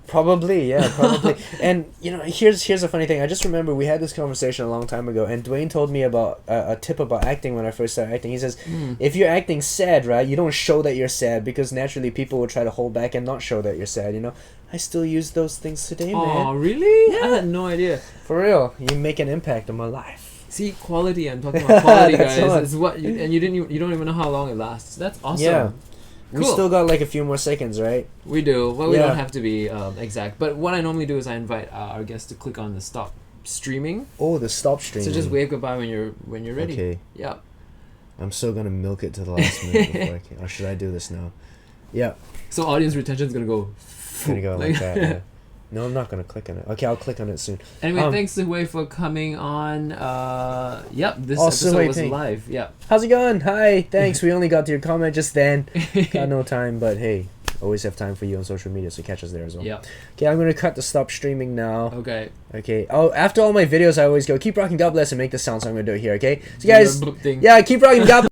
[SPEAKER 1] Probably, yeah, probably. And, you know, here's a funny thing. I just remember we had this conversation a long time ago, and Dwayne told me about a tip about acting when I first started acting. He says, if you're acting sad, right, you don't show that you're sad, because naturally people will try to hold back and not show that you're sad, you know? I still use those things today, man.
[SPEAKER 2] Oh, really?
[SPEAKER 1] Yeah.
[SPEAKER 2] I had no idea.
[SPEAKER 1] For real. You make an impact on my life.
[SPEAKER 2] See, quality. I'm talking about quality,
[SPEAKER 1] That's
[SPEAKER 2] guys.
[SPEAKER 1] what-
[SPEAKER 2] It's what you, and you don't even know how long it lasts. That's awesome.
[SPEAKER 1] Yeah. We
[SPEAKER 2] Cool.
[SPEAKER 1] still got like a few more seconds, right?
[SPEAKER 2] We do. Well, we
[SPEAKER 1] Yeah.
[SPEAKER 2] don't have to be exact. But what I normally do is I invite our guests to click on the stop streaming.
[SPEAKER 1] Oh, the stop stream.
[SPEAKER 2] So just wave goodbye when you're ready.
[SPEAKER 1] Okay.
[SPEAKER 2] Yeah.
[SPEAKER 1] I'm still gonna milk it to the last minute before I can. Or should I do this now? Yeah.
[SPEAKER 2] So audience retention is gonna go.
[SPEAKER 1] Gonna go like that. Yeah. No, I'm not gonna click on it. Okay, I'll click on it soon.
[SPEAKER 2] Anyway, thanks Wei for coming on. Yep, this
[SPEAKER 1] Also,
[SPEAKER 2] episode
[SPEAKER 1] wait,
[SPEAKER 2] was
[SPEAKER 1] thank-
[SPEAKER 2] live. Yep.
[SPEAKER 1] How's it going? Hi. Thanks. We only got to your comment just then. Got no time, but hey, always have time for you on social media, so catch us there as well.
[SPEAKER 2] Yep.
[SPEAKER 1] Okay, I'm gonna cut the stop streaming now.
[SPEAKER 2] Okay.
[SPEAKER 1] Okay. Oh, after all my videos, I always go keep rocking, God bless, and make the sound. So I'm gonna do it here. Okay. So guys,
[SPEAKER 2] Thing.
[SPEAKER 1] yeah, keep rocking, God.